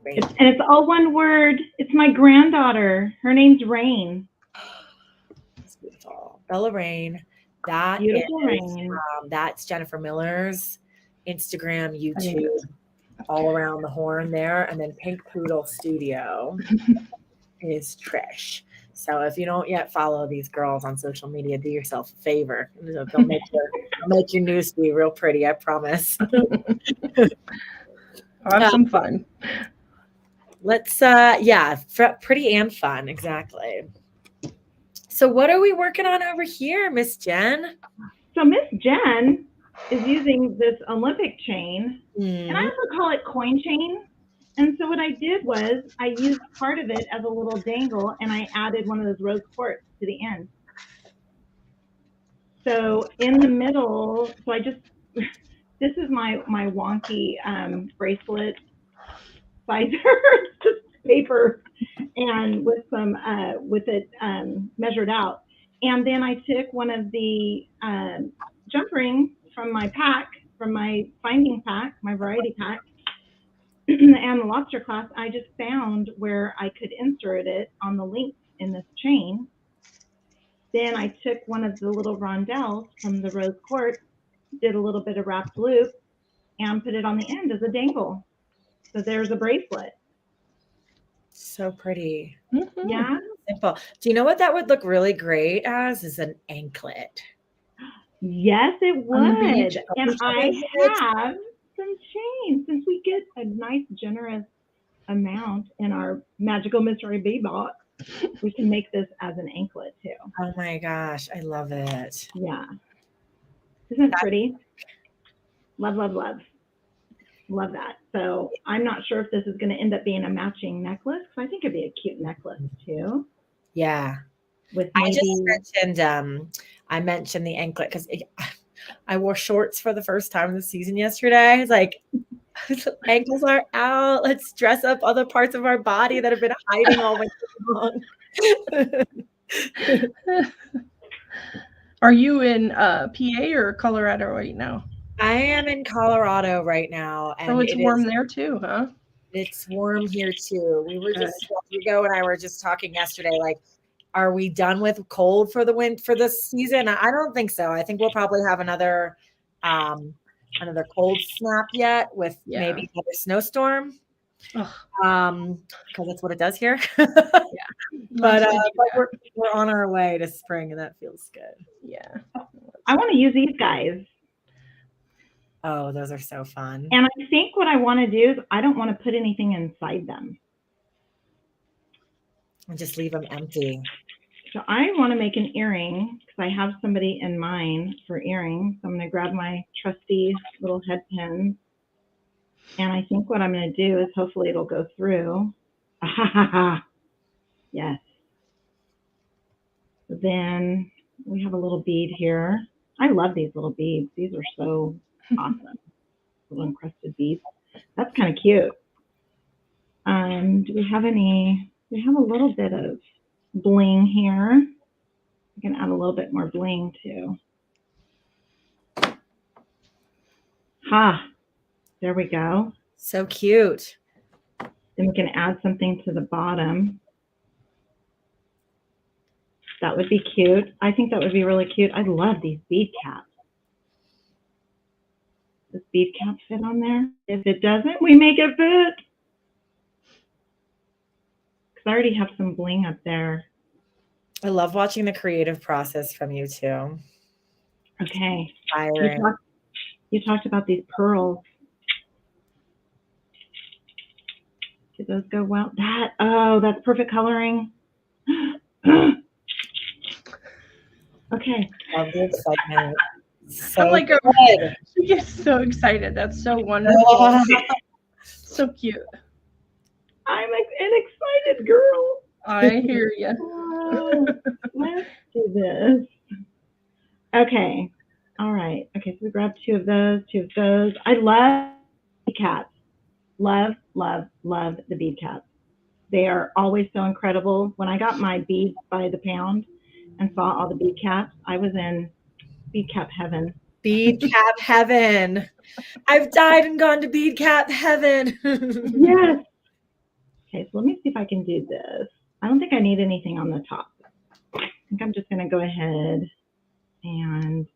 Rain. And it's all one word. It's my granddaughter. Her name's Rain. It's beautiful. Bella Rain. That Beautiful Rain. That's Jennifer Miller's Instagram, YouTube, all around the horn there. And then Pink Poodle Studio is Trish. So if you don't yet follow these girls on social media, do yourself a favor. They'll make your newsfeed real pretty, I promise. Have some fun. Let's pretty and fun, exactly. So what are we working on over here, Miss Jen? So Miss Jen is using this Olympic chain, and I also call it coin chain. And so what I did was I used part of it as a little dangle, and I added one of those rose quartz to the end. So in the middle, this is my wonky bracelet sizer, just paper, and with some with it measured out. And then I took one of the jump rings from my pack, from my finding pack, my variety pack, and the lobster clasp. I just found where I could insert it on the links in this chain. Then I took one of the little rondelles from the rose quartz, did a little bit of wrapped loop, and put it on the end as a dangle. So there's a bracelet. So pretty. Yeah. Simple. Do you know what that would look really great as? Is an anklet. Yes, it would. And I have some chains. Since we get a nice generous amount in our Magical Mystery Bead Box, we can make this as an anklet too. Oh my gosh, I love it. Yeah. Isn't it pretty? Love, love, love. Love that. So I'm not sure if this is going to end up being a matching necklace. I think it'd be a cute necklace too. Yeah. With I mentioned the anklet because I wore shorts for the first time this season yesterday. It's like ankles are out. Let's dress up other parts of our body that have been hiding all winter long. Are you in PA or Colorado right now? I am in Colorado right now. And so it's warm there too, huh? It's warm here too. We were Hugo and I were just talking yesterday, like, are we done with cold for the this season? I don't think so. I think we'll probably have another another cold snap yet with maybe another snowstorm. Because that's what it does here. But we're on our way to spring, and that feels good. Yeah. I want to use these guys. Oh, those are so fun. And I think what I want to do is I don't want to put anything inside them. And just leave them empty. So I want to make an earring because I have somebody in mind for earrings. So I'm going to grab my trusty little head pins. And I think what I'm going to do is hopefully it'll go through. Yes. So then we have a little bead here. I love these little beads. These are so awesome. Little encrusted beads. That's kind of cute. Do we have any? We have a little bit of bling here. We can add a little bit more bling too. There we go. So cute. Then we can add something to the bottom. That would be cute. I think that would be really cute. I love these bead caps. Does bead cap fit on there? If it doesn't, we make it fit. Because I already have some bling up there. I love watching the creative process from you too. Okay. Inspiring. You talked about these pearls. Did those go well? That's perfect coloring. Okay. Love the excitement. So I'm like, she gets so excited. That's so wonderful. So cute. I'm an excited girl. I hear you. Let's do this. Okay. All right. Okay, so we grabbed two of those. I love bead caps. Love the bead caps. They are always so incredible. When I got my beads by the pound and saw all the bead caps, I was in bead cap heaven. Bead cap heaven. I've died and gone to bead cap heaven. Yes. Okay, so let me see if I can do this. I don't think I need anything on the top. I think I'm just going to go ahead and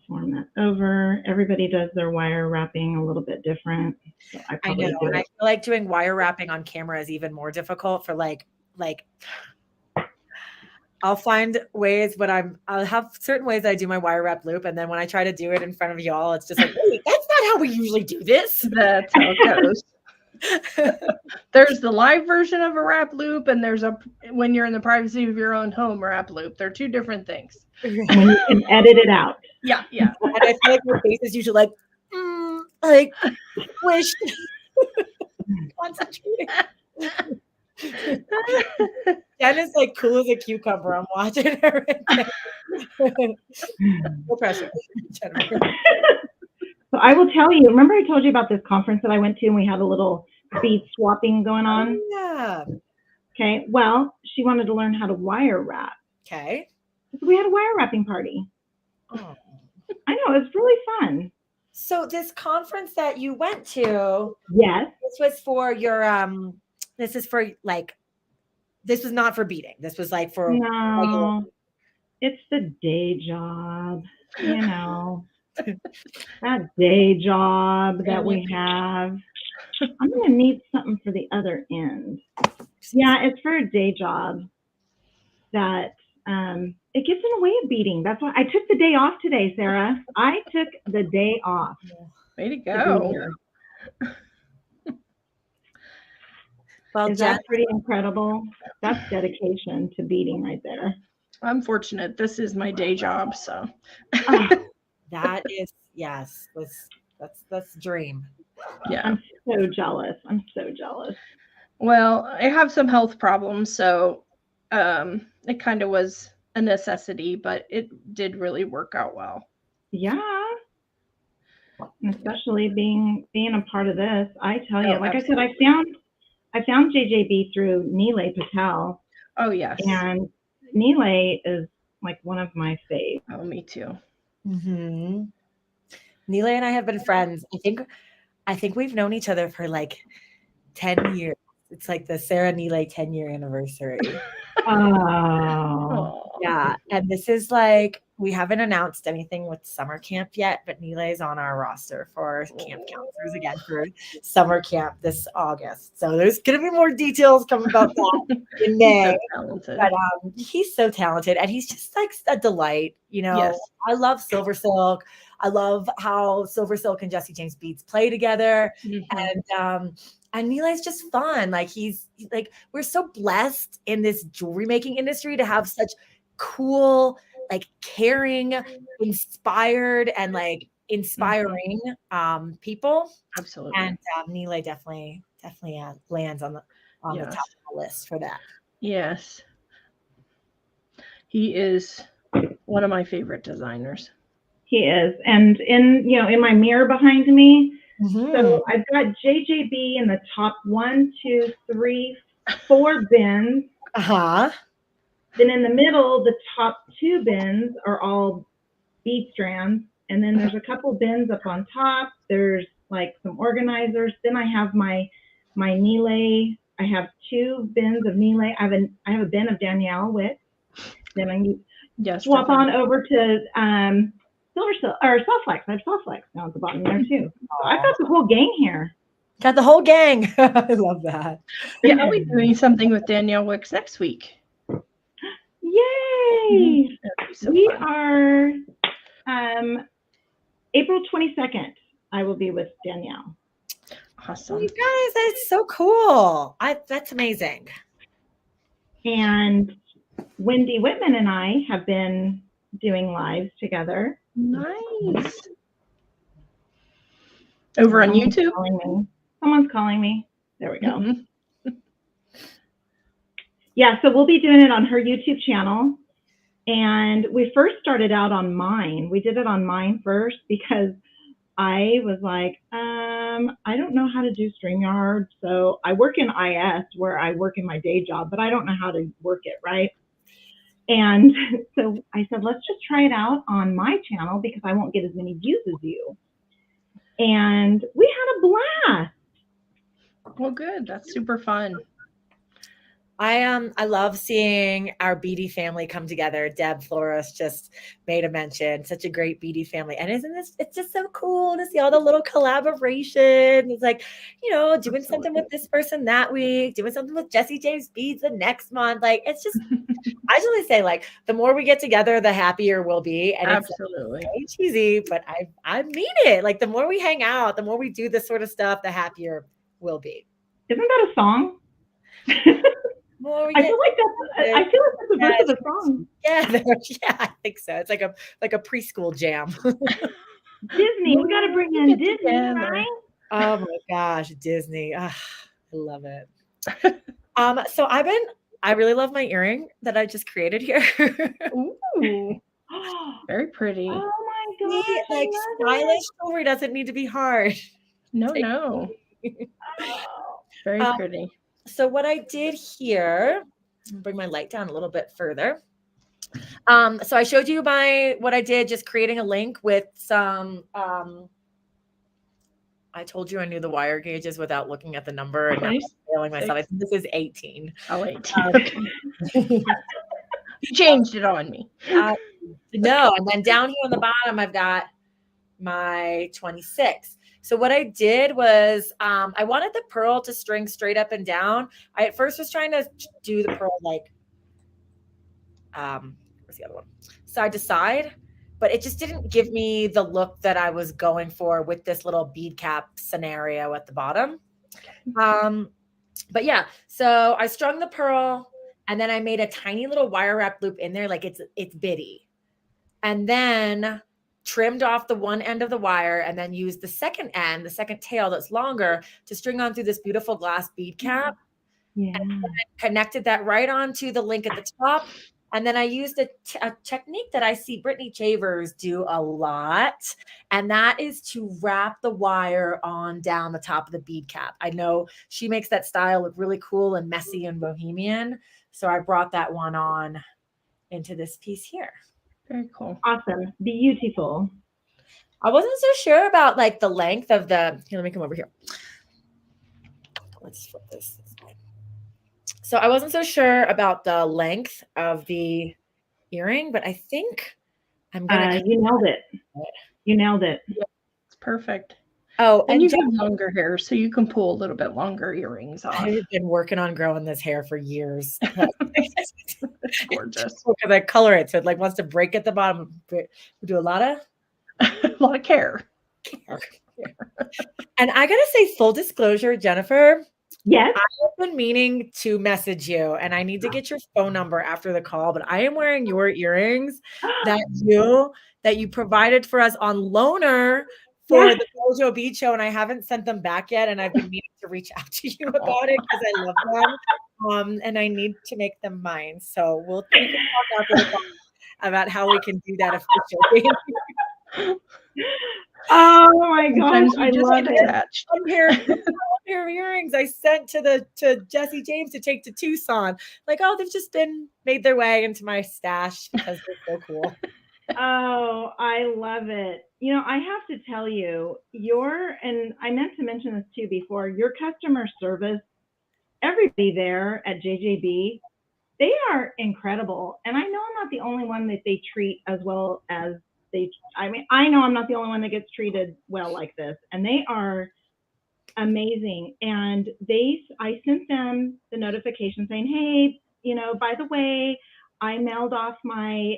form that over. Everybody does their wire wrapping a little bit different. So I know, and I feel like doing wire wrapping on camera is even more difficult for like I'll find ways, but I'll have certain ways I do my wire wrap loop, and then when I try to do it in front of y'all, it's just like, wait, that's not how we usually do this. That's how it goes. There's the live version of a wrap loop, and there's when you're in the privacy of your own home wrap loop. They're two different things. When you can edit it out. Yeah. And I feel like my face is usually like wish concentrating. Jen is like cool as a cucumber. I'm watching her. No pressure. So I will tell you, remember I told you about this conference that I went to and we had a little bead swapping going on? Yeah. Okay. Well, she wanted to learn how to wire wrap. Okay. So we had a wire wrapping party. Oh. I know, it was really fun. So this conference that you went to, yes, this was for your this is for like, this was not for beading. This was like for no, it's the day job, you know, that day job that we have. I'm going to need something for the other end. Yeah, it's for a day job that it gets in the way of beading. That's why I took the day off today, Sarah. I took the day off. Way to go. Well, is that pretty incredible? That's dedication to beading right there. I'm fortunate. This is my day job, so. That is, yes, that's a dream. Yeah. I'm so jealous. Well, I have some health problems, so it kind of was a necessity, but it did really work out well. Yeah. Especially being a part of this. I tell you, like absolutely. I said, I found JJB through Neelay Patel. Oh, yes. And Neelay is like one of my faves. Oh, me too. Mm-hmm. Neelay and I have been friends. I think we've known each other for like 10 years. It's like the Sarah Neelay 10-year anniversary. Oh. Yeah. And this is like we haven't announced anything with summer camp yet, but Nilay's on our roster for camp counselors again for summer camp this August. So there's going to be more details coming about that in May. But he's so talented, and he's just like a delight. You know, Yes. I love Silver Silk. I love how Silver Silk and Jesse James Beads play together. And Nilay's just fun. Like he's like, we're so blessed in this jewelry making industry to have such cool, like caring, inspired, and like inspiring people. Absolutely. And Nilay definitely lands on the top of the list for that. Yes. He is one of my favorite designers. He is. And in my mirror behind me, so I've got JJB in the top 1, 2, 3, 4 bins. Then in the middle, the top 2 bins are all bead strands. And then there's a couple bins up on top. There's like some organizers. Then I have my Nilay. I have 2 bins of Nilay. I have a bin of Danielle Witt. Then I swap on over to Silver Silk or Softflex. I have Softflex now at the bottom there too. I've got the whole gang here. Got the whole gang. I love that. Yeah, I'll be doing something with Danielle Wicks next week. Yay! So we fun. Are April 22nd. I will be with Danielle. Awesome. You guys, that's so cool. That's amazing. And Wendy Whitman and I have been doing lives together. Nice. Over on YouTube? Someone's calling me. There we go. Yeah, so we'll be doing it on her YouTube channel. And we first started out on mine. We did it on mine first because I was like, I don't know how to do StreamYard. So I work in IS where I work in my day job, but I don't know how to work it, right? And so I said, let's just try it out on my channel because I won't get as many views as you. And we had a blast. Well, good. That's super fun. I love seeing our Beady family come together. Deb Flores just made a mention. Such a great Beady family. And it's just so cool to see all the little collaboration. It's like, doing something with this person that week, doing something with Jesse James Beads the next month. Like, it's just, I just want to say, like, the more we get together, the happier we'll be. And absolutely. It's cheesy, but I mean it. Like, the more we hang out, the more we do this sort of stuff, the happier we'll be. Isn't that a song? I feel like that's the verse of the song. Yeah, I think so. It's like a preschool jam. Disney, we got to bring in Disney, right? Oh my gosh, Disney! I love it. So I really love my earring that I just created here. Ooh, very pretty. Oh my gosh! Like stylish jewelry doesn't need to be hard. No. Very pretty. So what I did here, I'll bring my light down a little bit further. So I showed you what I did, just creating a link with some, I told you I knew the wire gauges without looking at the number and not failing myself. I think this is 18. Oh, 18. Okay. You changed it on me. No, and then down here on the bottom, I've got my 26. So what I did was I wanted the pearl to string straight up and down. I at first was trying to do the pearl like, where's the other one? Side to side, but it just didn't give me the look that I was going for with this little bead cap scenario at the bottom. But yeah, so I strung the pearl and then I made a tiny little wire wrap loop in there like it's bitty. And then trimmed off the one end of the wire and then used the second end, the second tail that's longer to string on through this beautiful glass bead cap. Yeah. And connected that right onto the link at the top. And then I used a technique that I see Brittany Chavers do a lot. And that is to wrap the wire on down the top of the bead cap. I know she makes that style look really cool and messy and bohemian. So I brought that one on into this piece here. Very cool. Awesome. Beautiful. I wasn't so sure about like the length of here, let me come over here. Let's flip this way. So I wasn't so sure about the length of the earring, but I think I'm gonna. You nailed it. You nailed it. Yeah, it's perfect. Oh, And you Jen, have longer hair, so you can pull a little bit longer earrings off. I've been working on growing this hair for years. It's gorgeous. Because I color it, so it like wants to break at the bottom. We do a lot of care. And I gotta say, full disclosure, Jennifer. Yes. I've been meaning to message you, and I need to get your phone number after the call. But I am wearing your earrings that you provided for us on loaner for the Mojo Bead Show, and I haven't sent them back yet. And I've been meaning to reach out to you about it because I love them, and I need to make them mine. So we can talk after the call about how we can do that officially. Oh my gosh, I love it. Some pair of earrings I sent to Jesse James to take to Tucson. Like, oh, they've just been made their way into my stash because they're so cool. Oh, I love it. You know, I have to tell you, and I meant to mention this too before, your customer service, everybody there at JJB, they are incredible. And I know I'm not the only one that they treat as well as I know I'm not the only one that gets treated well like this, and they are amazing. And I sent them the notification saying, hey, you know, by the way, I mailed off my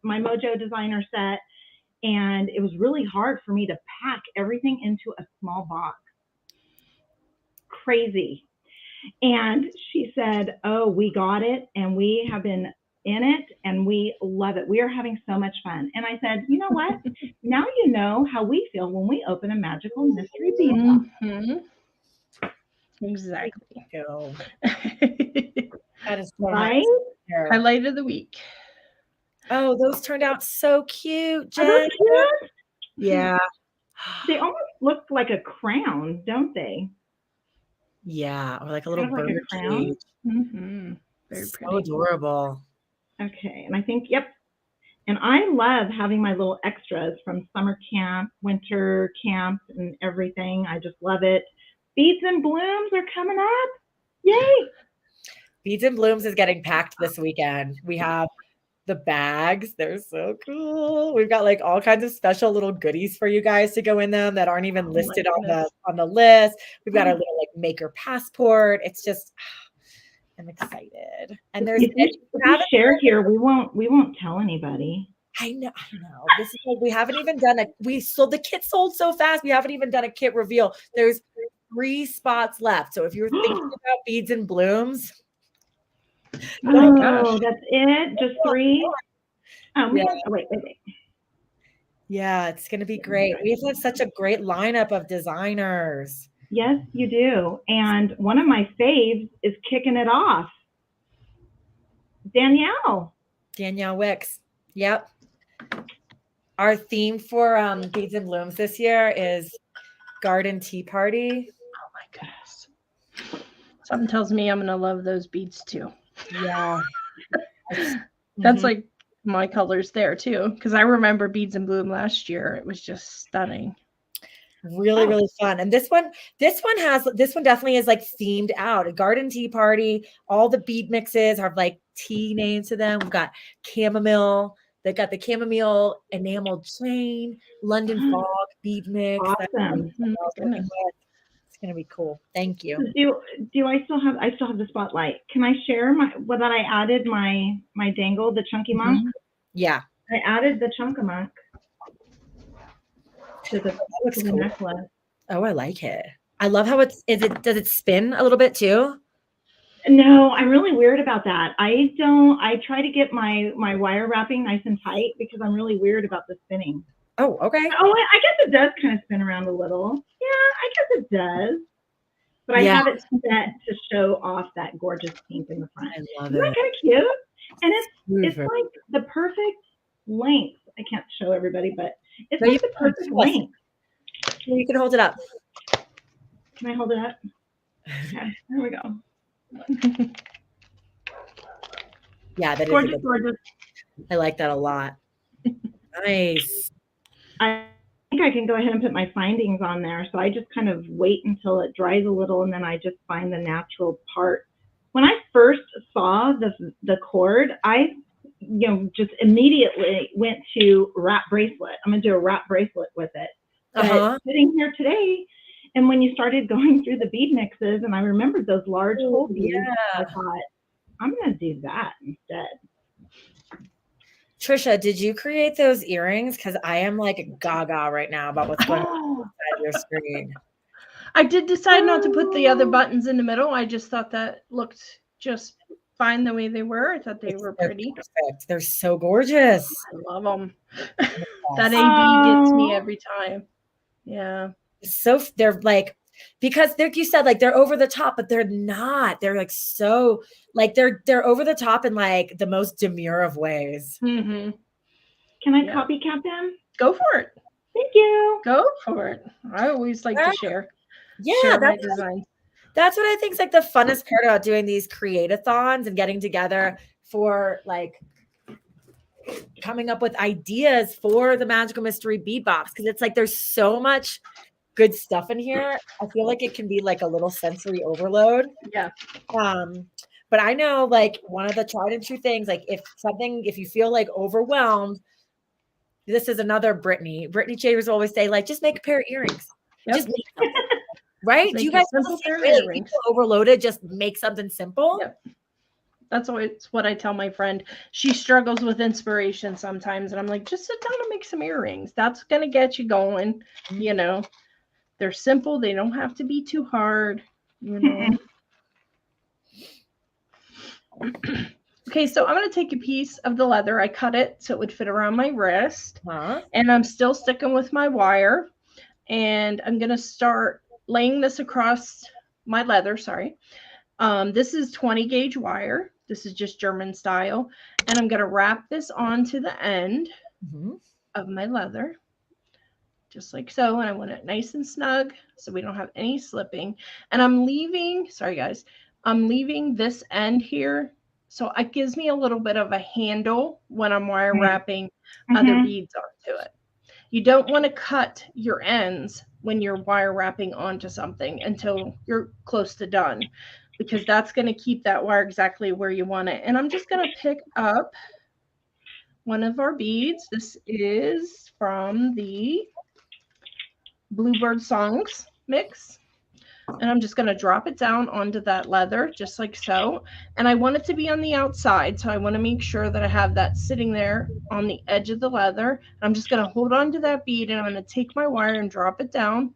my Mojo designer set, and it was really hard for me to pack everything into a small box. Crazy. And she said, oh, we got it, and we have been in it, and we love it. We are having so much fun. And I said, you know what? Now you know how we feel when we open a Magical Mystery Bead Box. Mm-hmm. Exactly. That is so right? Nice. Highlight of the week. Oh, those turned out so cute, Jen. Are those cute? Yeah. They almost look like a crown, don't they? Yeah, or like a little kind of bird like a crown. cage. Mm-hmm. Very so pretty. Adorable. Okay, and I think, yep. And I love having my little extras from summer camp, winter camp, and everything. I just love it. Beads and Blooms are coming up. Yay! Beads and Blooms is getting packed this weekend. We have the bags. They're so cool. We've got like all kinds of special little goodies for you guys to go in them that aren't even listed on the list. We've got our little like maker passport. It's just I'm excited. And there's if we share here, we won't tell anybody. I know. This is like we haven't even done the kit sold so fast. We haven't even done a kit reveal. There's 3 spots left. So if you're thinking about Beads and Blooms, oh, that's it? Just 3? Wait. Yeah, it's going to be great. We have such a great lineup of designers. Yes, you do. And one of my faves is kicking it off. Danielle Wicks. Yep. Our theme for Beads and Blooms this year is Garden Tea Party. Oh my goodness. Something tells me I'm going to love those beads too. Yeah. That's like my colors there too, because I remember Beads and Bloom last year. It was just stunning. Really fun. And this one definitely is like themed out. A garden tea party. All the bead mixes have like tea names to them. We've got chamomile. They've got the chamomile enamel chain, London fog bead mix. Awesome. It's gonna be cool. Thank you. Do I still have the spotlight? Can I share that I added my dangle, the chunky monk? Yeah. I added the chunky monk to the cool necklace. Oh, I like it. I love how does it spin a little bit too? No, I'm really weird about that. I try to get my wire wrapping nice and tight because I'm really weird about the spinning. Oh, okay. Oh, I guess it does kind of spin around a little. Yeah, I guess it does. But I have it set to show off that gorgeous pink in the front. I love Isn't that kind of cute? And it's like the perfect length. I can't show everybody, but it's like the perfect length. You can hold it up. Can I hold it up? Okay, there we go. Yeah, that gorgeous, is gorgeous. I like that a lot. Nice. I think I can go ahead and put my findings on there. So I just kind of wait until it dries a little, and then I just find the natural part. When I first saw the cord, just immediately went to wrap bracelet. I'm going to do a wrap bracelet with it. But sitting here today, and when you started going through the bead mixes, and I remembered those large whole beads, I thought, I'm going to do that instead. Trisha, did you create those earrings? Because I am like gaga right now about what's going on inside your screen. I did decide not to put the other buttons in the middle. I just thought that looked just fine the way they were. I thought they were pretty. Perfect. They're so gorgeous. I love them. That AB gets me every time. Yeah. So they're like, because like you said, like they're over the top, but they're not. They're like so like they're over the top in like the most demure of ways. Mm-hmm. Can I copycat them? Go for it. Thank you. Go for it. I always like to share. Yeah, my design. That's what I think is like the funnest part about doing these Create-A-Thons and getting together for like coming up with ideas for the Magical Mystery Bead Box, because it's like there's so much good stuff in here. I feel like it can be like a little sensory overload. Yeah. But I know like one of the tried and true things, like if you feel like overwhelmed, this is another Brittany Chambers always say, like, just make a pair of earrings. Yep. Just make something. Right? Do you guys feel overloaded? Just make something simple. Yep. That's always what I tell my friend. She struggles with inspiration sometimes, and I'm like, just sit down and make some earrings. That's gonna get you going. You know, they're simple. They don't have to be too hard. You know. Okay, so I'm gonna take a piece of the leather. I cut it so it would fit around my wrist, and I'm still sticking with my wire. And I'm gonna start laying this across my leather. This is 20 gauge wire. This is just German style. And I'm going to wrap this onto the end of my leather, just like so. And I want it nice and snug so we don't have any slipping. And I'm leaving, sorry guys, I'm leaving this end here. So it gives me a little bit of a handle when I'm wire wrapping other beads onto it. You don't want to cut your ends when you're wire wrapping onto something until you're close to done, because that's going to keep that wire exactly where you want it. And I'm just going to pick up one of our beads. This is from the Bluebird Songs mix. And I'm just going to drop it down onto that leather, just like so. And I want it to be on the outside. So I want to make sure that I have that sitting there on the edge of the leather. I'm just going to hold on to that bead, and I'm going to take my wire and drop it down,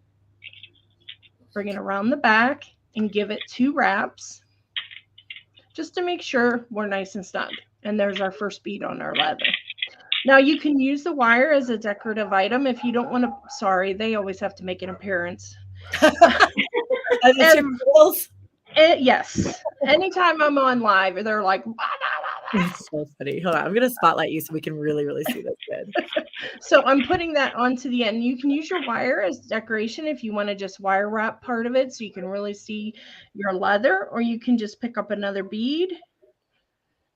bring it around the back, and give it 2 wraps, just to make sure we're nice and snug. And there's our first bead on our leather. Now you can use the wire as a decorative item if you don't want to. Sorry, they always have to make an appearance. Yes. Anytime I'm on live, they're like, wah, wah, wah. It's so funny. Hold on. I'm going to spotlight you so we can really, really see this good. So I'm putting that onto the end. You can use your wire as decoration if you want to just wire wrap part of it so you can really see your leather, or you can just pick up another bead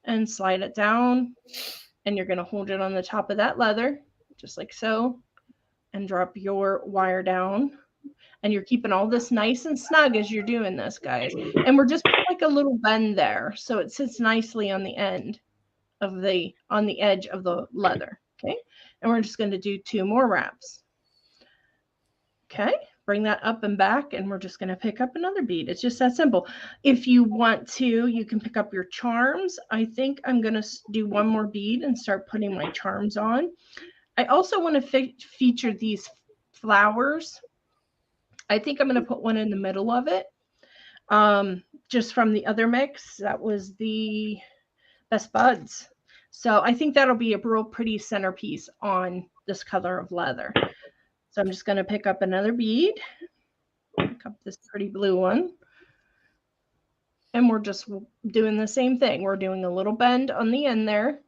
and slide it down, and you're going to hold it on the top of that leather, just like so, and drop your wire down. And you're keeping all this nice and snug as you're doing this, guys. And we're just putting like a little bend there, so it sits nicely on the end of on the edge of the leather. Okay. And we're just going to do 2 more wraps. Okay. Bring that up and back, and we're just going to pick up another bead. It's just that simple. If you want to, you can pick up your charms. I think I'm going to do 1 more bead and start putting my charms on. I also want to feature these flowers. I think I'm going to put one in the middle of it, just from the other mix. That was the Best Buds. So I think that'll be a real pretty centerpiece on this color of leather. So I'm just going to pick up another bead, pick up this pretty blue one, and we're just doing the same thing. We're doing a little bend on the end there,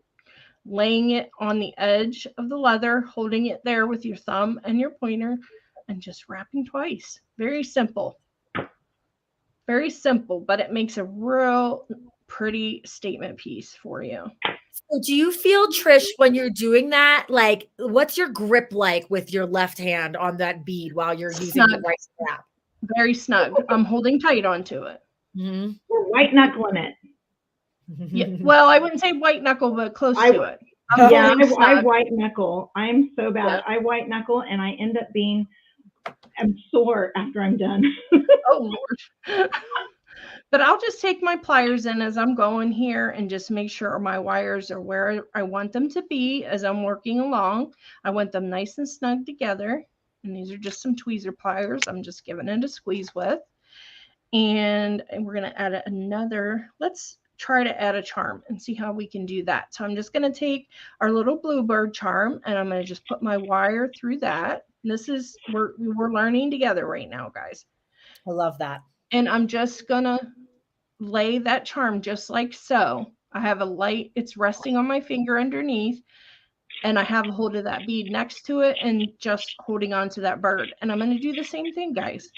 laying it on the edge of the leather, holding it there with your thumb and your pointer, and just wrapping twice. Very simple. Very simple, but it makes a real pretty statement piece for you. So do you feel, Trish, when you're doing that, like, what's your grip like with your left hand on that bead while you're using the right strap? Very snug. I'm holding tight onto it. We're white knuckling it. Yeah. Well, I wouldn't say white knuckle, but close to it. Yeah, I white knuckle. I'm so bad. Yeah. I white knuckle, and I end up I'm sore after I'm done. Oh Lord. But I'll just take my pliers in as I'm going here and just make sure my wires are where I want them to be as I'm working along. I want them nice and snug together. And these are just some tweezer pliers I'm just giving it a squeeze with. And we're going to add another, let's try to add a charm and see how we can do that. So I'm just going to take our little bluebird charm and I'm going to just put my wire through that. And this is, we're learning together right now, guys. I love that. And I'm just going to lay that charm just like so. I have a light, it's resting on my finger underneath, and I have a hold of that bead next to it and just holding on to that bird. And I'm going to do the same thing, guys.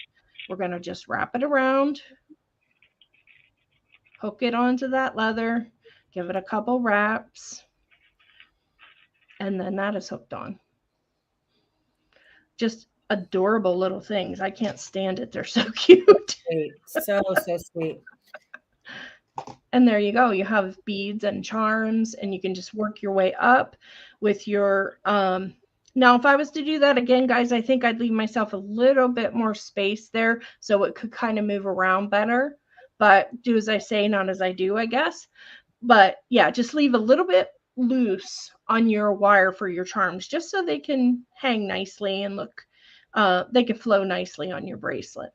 We're going to just wrap it around, hook it onto that leather, give it a couple wraps, and then that is hooked on. Just adorable little things. I can't stand it. They're so cute. Sweet. So sweet. And there you go. You have beads and charms, and you can just work your way up with your, now if I was to do that again, guys, I think I'd leave myself a little bit more space there so it could kind of move around better. But do as I say, not as I do, I guess. But yeah, just leave a little bit loose on your wire for your charms, just so they can hang nicely and look, they can flow nicely on your bracelet.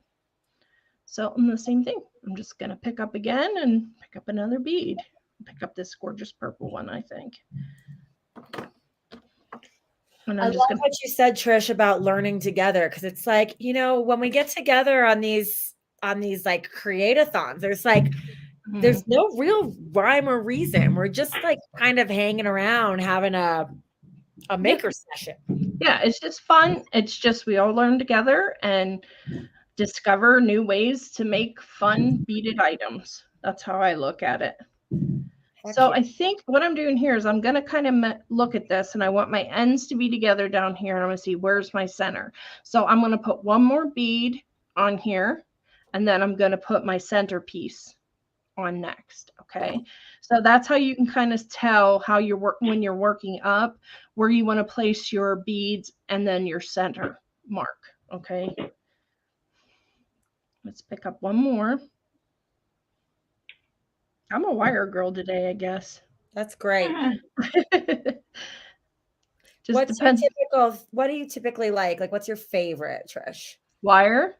So I'm the same thing. I'm just going to pick up again and pick up another bead. Pick up this gorgeous purple one, I think. And I love what you said, Trish, about learning together, because it's like, you know, when we get together on these like Create-A-Thons, there's like, there's no real rhyme or reason. We're just like kind of hanging around having a maker session. Yeah, it's just fun. It's just we all learn together and discover new ways to make fun beaded items. That's how I look at it. So I think what I'm doing here is I'm going to kind of look at this, and I want my ends to be together down here, and I'm going to see where's my center. So I'm going to put one more bead on here, and then I'm going to put my centerpiece on next. Okay. So that's how you can kind of tell how when you're working up, where you want to place your beads and then your center mark. Okay. Let's pick up one more. I'm a wire girl today, I guess. That's great. Just depends. What do you typically like? Like, what's your favorite, Trish? Wire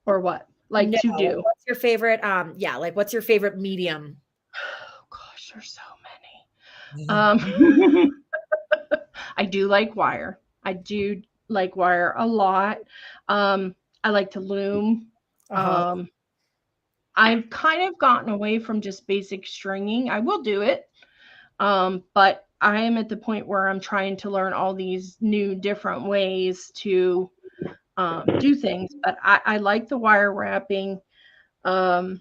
or what? Like no, to do. What's your favorite? Yeah, like what's your favorite medium? Oh gosh, there's so many. I do like wire. I do like wire a lot. I like to loom. I've kind of gotten away from just basic stringing. I will do it. But I am at the point where I'm trying to learn all these new different ways to do things. But I like the wire wrapping. And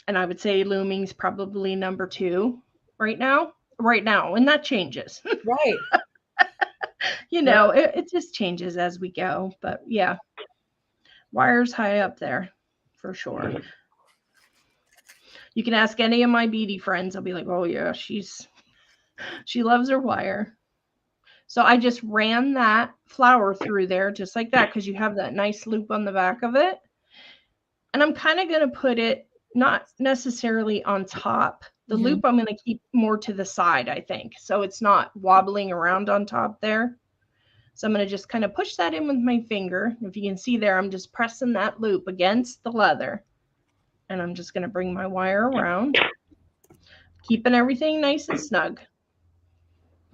I would say looming's probably number 2 right now. And that changes. Right. You know, it just changes as we go. But yeah, wire's high up there for sure. You can ask any of my beady friends. I'll be like, oh yeah, she loves her wire. So I just ran that flower through there just like that, because you have that nice loop on the back of it. And I'm kind of going to put it not necessarily on top. The loop I'm going to keep more to the side, I think. So it's not wobbling around on top there. So I'm going to just kind of push that in with my finger. If you can see there, I'm just pressing that loop against the leather. And I'm just going to bring my wire around, keeping everything nice and snug.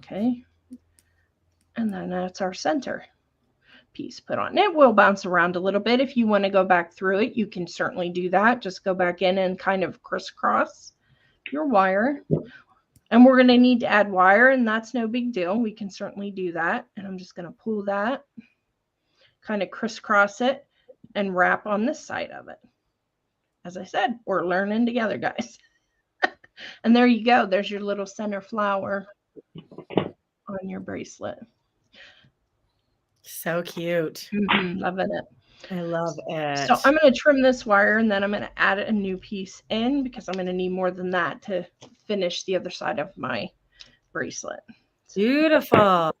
Okay. And then that's our center piece put on. It will bounce around a little bit. If you want to go back through it, you can certainly do that. Just go back in and kind of crisscross your wire. And we're going to need to add wire, and that's no big deal. We can certainly do that. And I'm just going to pull that, kind of crisscross it, and wrap on this side of it. As I said, we're learning together, guys. And there you go. There's your little center flower on your bracelet. So cute. Loving it. I love it. So I'm going to trim this wire, and then I'm going to add a new piece in because I'm going to need more than that to finish the other side of my bracelet. Beautiful.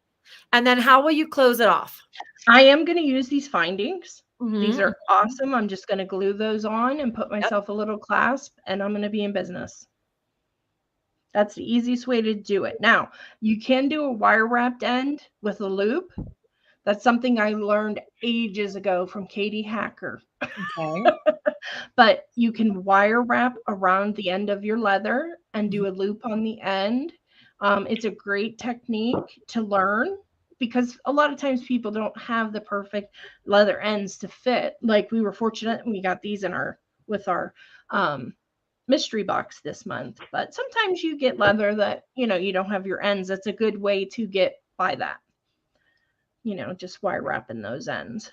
And then how will you close it off? I am going to use these findings. Mm-hmm. These are awesome. I'm just going to glue those on and put myself a little clasp, and I'm going to be in business. That's the easiest way to do it. Now, you can do a wire wrapped end with a loop. That's something I learned ages ago from Katie Hacker. Okay. But you can wire wrap around the end of your leather and do a loop on the end. It's a great technique to learn because a lot of times people don't have the perfect leather ends to fit. Like we were fortunate we got these in our mystery box this month. But sometimes you get leather that, you don't have your ends. That's a good way to get by that. Just wire wrapping those ends.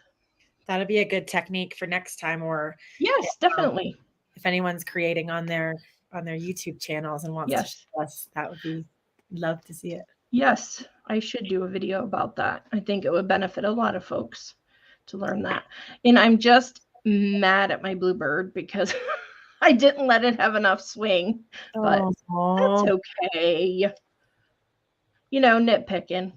That'd be a good technique for next time, or yes, definitely. If anyone's creating on their YouTube channels and wants to show us, that would be, love to see it. Yes, I should do a video about that. I think it would benefit a lot of folks to learn that. And I'm just mad at my bluebird because I didn't let it have enough swing, but that's okay. Nitpicking.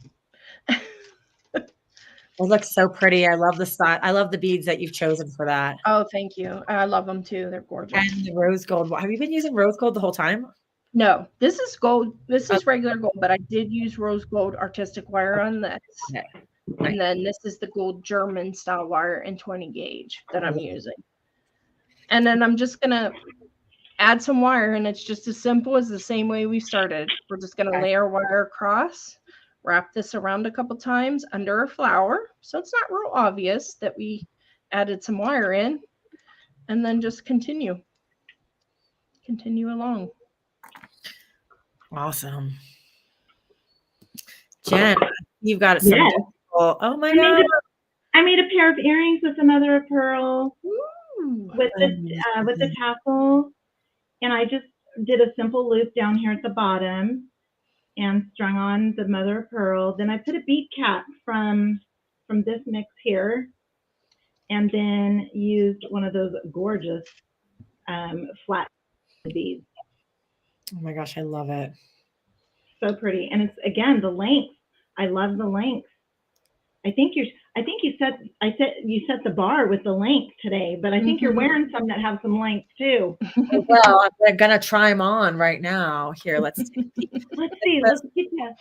It looks so pretty. I love the style. I love the beads that you've chosen for that. Oh, thank you. I love them too. They're gorgeous. And the rose gold. Have you been using rose gold the whole time? No, this is gold. This is regular gold, but I did use rose gold artistic wire on this. Okay. And then this is the gold German style wire in 20 gauge that I'm using. And then I'm just going to add some wire, and it's just as simple as the same way we started. We're just going to lay our wire across, wrap this around a couple times under a flower. So it's not real obvious that we added some wire in, and then just continue along. Awesome. Jen, you've got some. Yes. Oh my God. I made a pair of earrings with a mother of pearl with the tassel, and I just did a simple loop down here at the bottom and strung on the mother of pearl. Then I put a bead cap from this mix here, and then used one of those gorgeous flat beads. Oh my gosh, I love it. So pretty. And it's, again, the length. I love the length. I think you set the bar with the length today, but I think you're wearing some that have some length too. Well, I'm gonna try them on right now. Here, let's see. Let's see. Let's get you.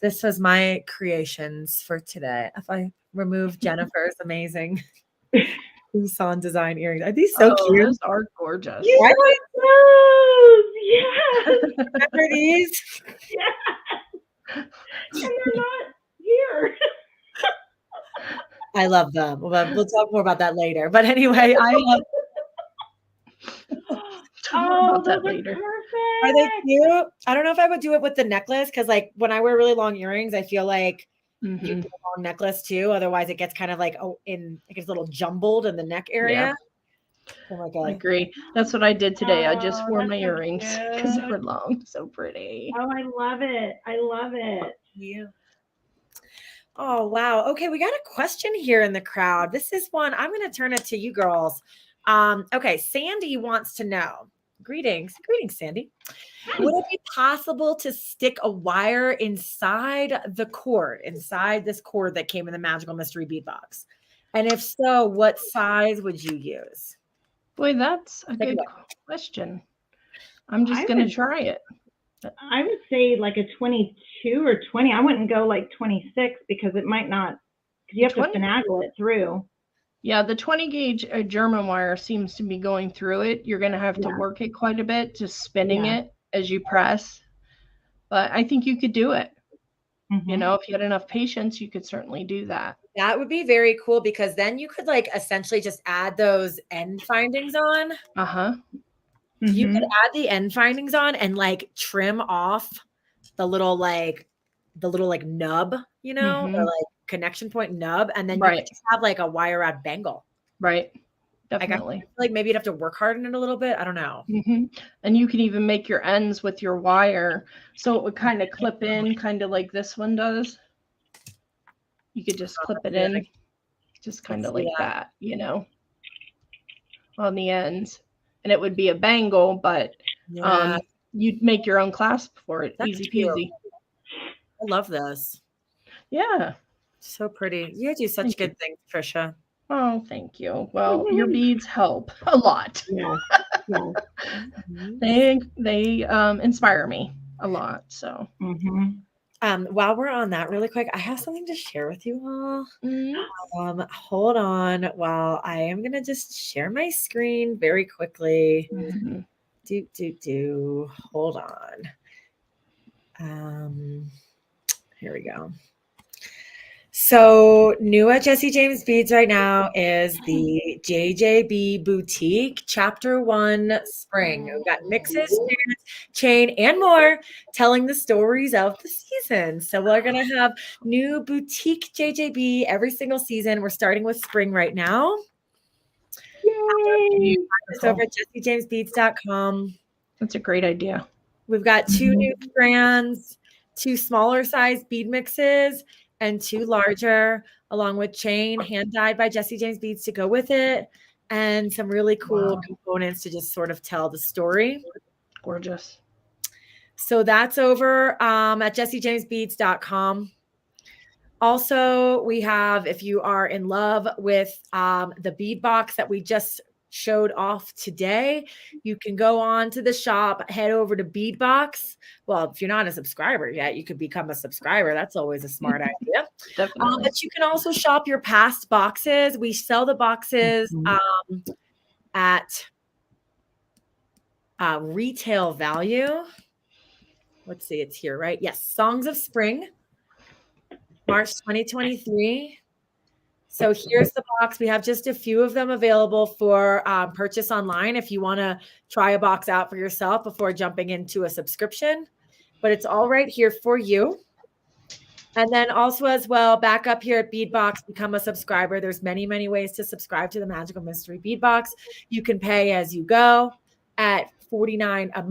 This was my creations for today. If I remove Jennifer's amazing Tucson design earrings, are these so cute? Those are gorgeous. You like those? Yeah. Remember these? Yeah. And they're not here. I love them. We'll talk more about that later. But anyway, I love. Those are perfect. Are they cute? I don't know if I would do it with the necklace because, like, when I wear really long earrings, I feel like you do a long necklace too. Otherwise, it gets kind of like it gets a little jumbled in the neck area. Yeah. I agree. That's what I did today. I just wore my earrings because they were long. So pretty. Oh, I love it. I love it. Yeah. Oh, wow. Okay, we got a question here in the crowd. This is one. I'm going to turn it to you girls. Okay, Sandy wants to know. Greetings, Sandy. Would it be possible to stick a wire inside this cord that came in the Magical Mystery Bead Box? And if so, what size would you use? Boy, that's a good question. I'm just going to try it. I would say like a 22 or 20. I wouldn't go like 26 because it might not, because you have to finagle it through. Yeah, the 20 gauge German wire seems to be going through it. You're going to have to work it quite a bit, just spinning it as you press. But I think you could do it. If you had enough patience, you could certainly do that. That would be very cool because then you could like essentially just add those end findings on. You could add the end findings on and like trim off the little nub, or like connection point nub, and then you could just have like a wire rod bangle. Right. Definitely. Like maybe you'd have to work hard on it a little bit. I don't know. And you can even make your ends with your wire so it would kind of clip in, kind of like this one does. You could just clip it in. just kind Let's of see like that. that, on the ends. And it would be a bangle, but Yeah, you'd make your own clasp for it. that's Easy cute. peasy. I love this. Yeah. So pretty. You do such Thank good things, Trisha. Oh, thank you. Well, your beads help a lot. Yes. Yes. They inspire me a lot. So While we're on that really quick, I have something to share with you all. mm, Hold on while I am gonna just share my screen very quickly. mhm. Hold on. Here we go. So new at Jesse James Beads right now is the JJB Boutique Chapter 1 Spring. We've got mixes, strands, chain, and more telling the stories of the season. So we're going to have new boutique JJB every single season. We're starting with spring right now. Yay! It's over at jessejamesbeads.com. That's a great idea. We've got 2 new strands, 2 smaller size bead mixes, and 2 larger, along with chain hand dyed by Jesse James Beads to go with it, and some really cool components to just sort of tell the story. Gorgeous. So that's over at jessejamesbeads.com. Also, we have, if you are in love with the bead box that we just showed off today, you can go on to the shop, head over to Bead Box. Well, if you're not a subscriber yet, you could become a subscriber. That's always a smart idea. Definitely. But you can also shop your past boxes. We sell the boxes at retail value. Let's see, it's here, right? Yes, Songs of Spring, March 2023. So here's the box. We have just a few of them available for purchase online if you want to try a box out for yourself before jumping into a subscription. But it's all right here for you. And then also as well, back up here at Bead Box, become a subscriber. There's many, many ways to subscribe to the Magical Mystery Bead Box. You can pay as you go at $49 a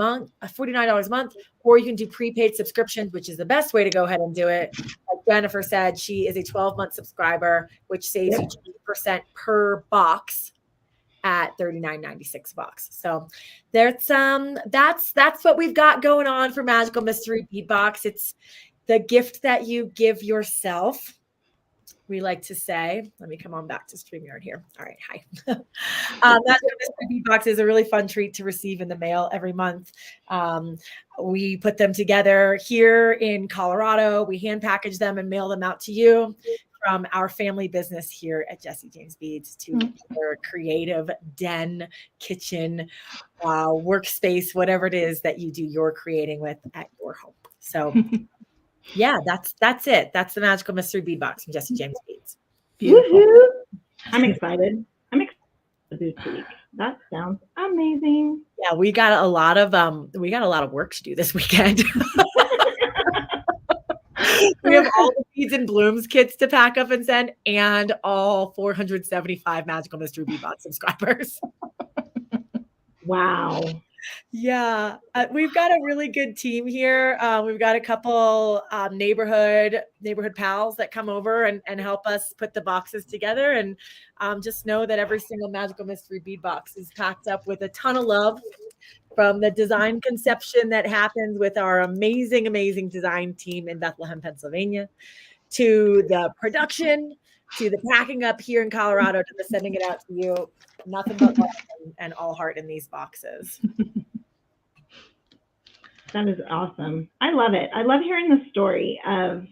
month, or you can do prepaid subscriptions, which is the best way to go ahead and do it. Like Jennifer said, she is a 12-month subscriber, which saves you 20% per box at $39.96 a box. So there's that's what we've got going on for Magical Mystery Bead Box. It's the gift that you give yourself. We like to say, let me come on back to StreamYard here. All right, hi. Magical Mystery Bead Box is a really fun treat to receive in the mail every month. We put them together here in Colorado. We hand package them and mail them out to you from our family business here at Jesse James Beads to your creative den, kitchen, workspace, whatever it is that you do your creating with at your home. So yeah, that's it. That's the Magical Mystery Bead Box from Jesse James Beads. Beautiful. I'm excited. I'm excited for the boutique. That sounds amazing. Yeah, we got a lot of work to do this weekend. We have all the Beads and Blooms kits to pack up and send, and all 475 Magical Mystery Bead Box subscribers. Wow. Yeah, we've got a really good team here. We've got a couple neighborhood pals that come over and help us put the boxes together. And just know that every single Magical Mystery Bead Box is packed up with a ton of love, from the design conception that happens with our amazing, amazing design team in Bethlehem, Pennsylvania, to the production, to the packing up here in Colorado, to the sending it out to you. Nothing but love and all heart in these boxes. That is awesome. I love it. I love hearing the story of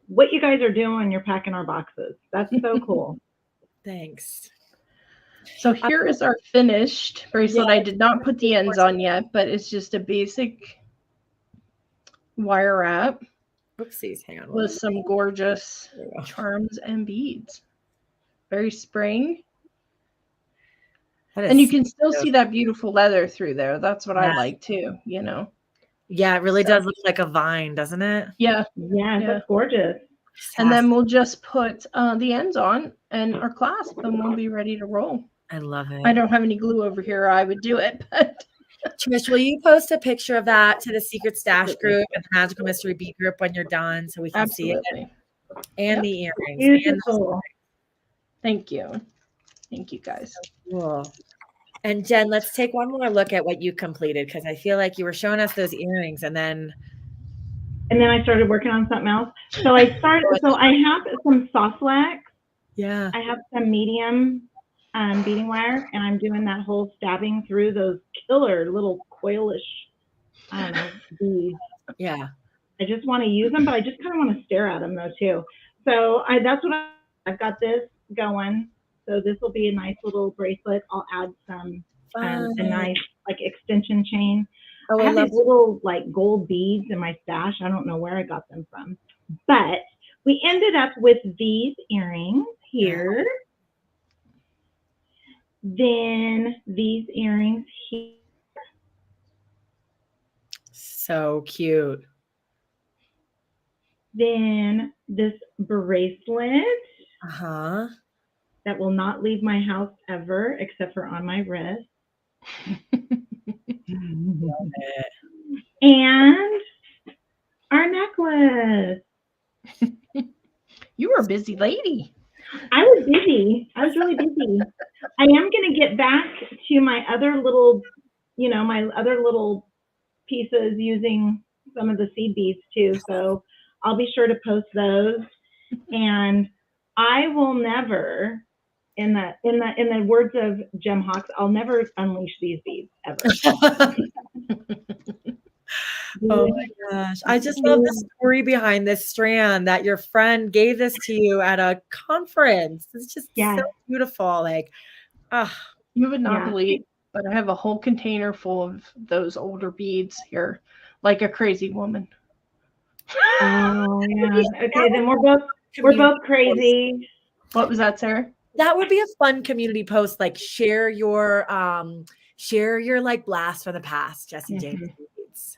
what you guys are doing when you're packing our boxes. That's so cool. Thanks. So here is our finished bracelet. I did not put the ends on yet, but it's just a basic wire wrap. Oopsies, hang on. With some gorgeous charms and beads. Very spring. And you can still see that beautiful leather through there. That's what I like too, Yeah, it really does look like a vine, doesn't it? Yeah. Yeah, that's gorgeous. And then we'll just put the ends on and our clasp, and we'll be ready to roll. I love it. I don't have any glue over here. I would do it, but Trish, will you post a picture of that to the Secret Stash group and the Magical Mystery Bead group when you're done, so we can see it? And the earrings. Beautiful. Thank you. Thank you, guys. Cool. And Jen, let's take one more look at what you completed, because I feel like you were showing us those earrings and then I started working on something else. So I have some soft wax. Yeah. I have some medium beading wire, and I'm doing that whole stabbing through those killer little coilish, I don't know, beads. Yeah. I just want to use them, but I just kind of want to stare at them though too. So that's what I've got this going. So this will be a nice little bracelet. I'll add some a nice like extension chain. Oh, I have love these little like gold beads in my stash. I don't know where I got them from, but we ended up with these earrings here. Then these earrings here. So cute. Then this bracelet. Uh-huh. That will not leave my house ever, except for on my wrist. And our necklace. You were a busy lady. I was busy. I was really busy. I am going to get back to my other little, my other little pieces using some of the seed beads too. So I'll be sure to post those. And I will never, in the words of Gem Hawks, I'll never unleash these beads ever. Oh my gosh. I just love the story behind this strand, that your friend gave this to you at a conference. It's just so beautiful. Like, you would not believe, but I have a whole container full of those older beads here, like a crazy woman. Oh yeah. Okay, then we're both crazy. What was that, Sarah? That would be a fun community post. Like share your like blast from the past, Jessie James beads.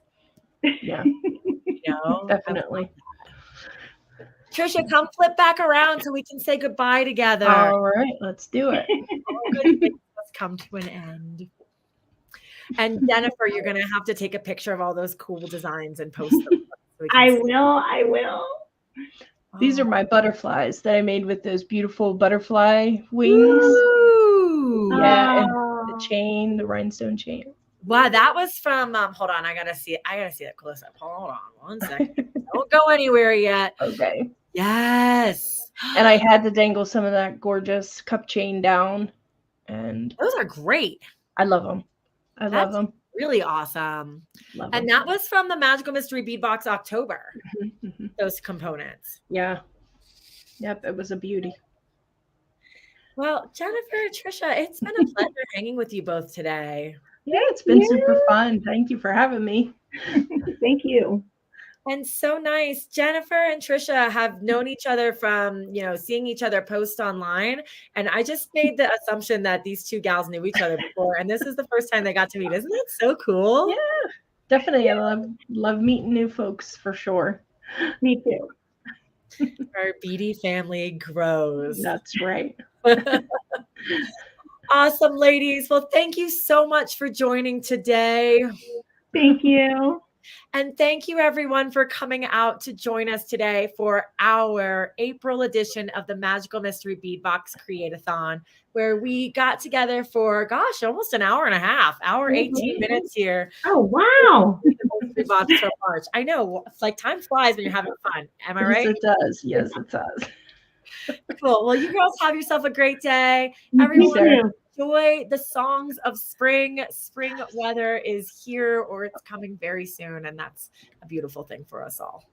Yeah. Definitely. Trisha, come flip back around so we can say goodbye together. All right, let's do it. All good things must come to an end. And Jennifer, you're going to have to take a picture of all those cool designs and post them. So I will. These are my butterflies that I made with those beautiful butterfly wings. Ooh. Yeah, and the chain, the rhinestone chain. Wow, that was from hold on, I gotta see it. I gotta see it close up. Hold on one second. Don't go anywhere yet. Okay. Yes. And I had to dangle some of that gorgeous cup chain down. And those are great. I love them. I love them. Really awesome. Love and them. That was from the Magical Mystery Bead Box October. Those components. Yeah. Yep, it was a beauty. Well, Jennifer, Trisha, it's been a pleasure hanging with you both today. Yeah, it's been super fun. Thank you for having me. Thank you. And so nice. Jennifer and Trisha have known each other from, seeing each other post online. And I just made the assumption that these two gals knew each other before. And this is the first time they got to meet. Isn't that so cool? Yeah, definitely. Yeah. I love meeting new folks for sure. Me too. Our beady family grows. That's right. Awesome, ladies. Well, thank you so much for joining today. Thank you. And thank you, everyone, for coming out to join us today for our April edition of the Magical Mystery Bead Box Create-A-Thon, where we got together for, almost an hour and a half, 18 minutes here. Oh, wow. Mystery Box for March. I know, it's like time flies when you're having fun. Am I right? Yes, it does. Yes, it does. Cool. Well, you girls have yourself a great day. Everyone, enjoy the songs of spring. Spring weather is here, or it's coming very soon, and that's a beautiful thing for us all.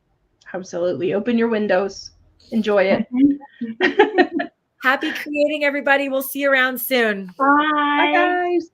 Absolutely. Open your windows. Enjoy it. Happy creating, everybody. We'll see you around soon. Bye. Bye, guys.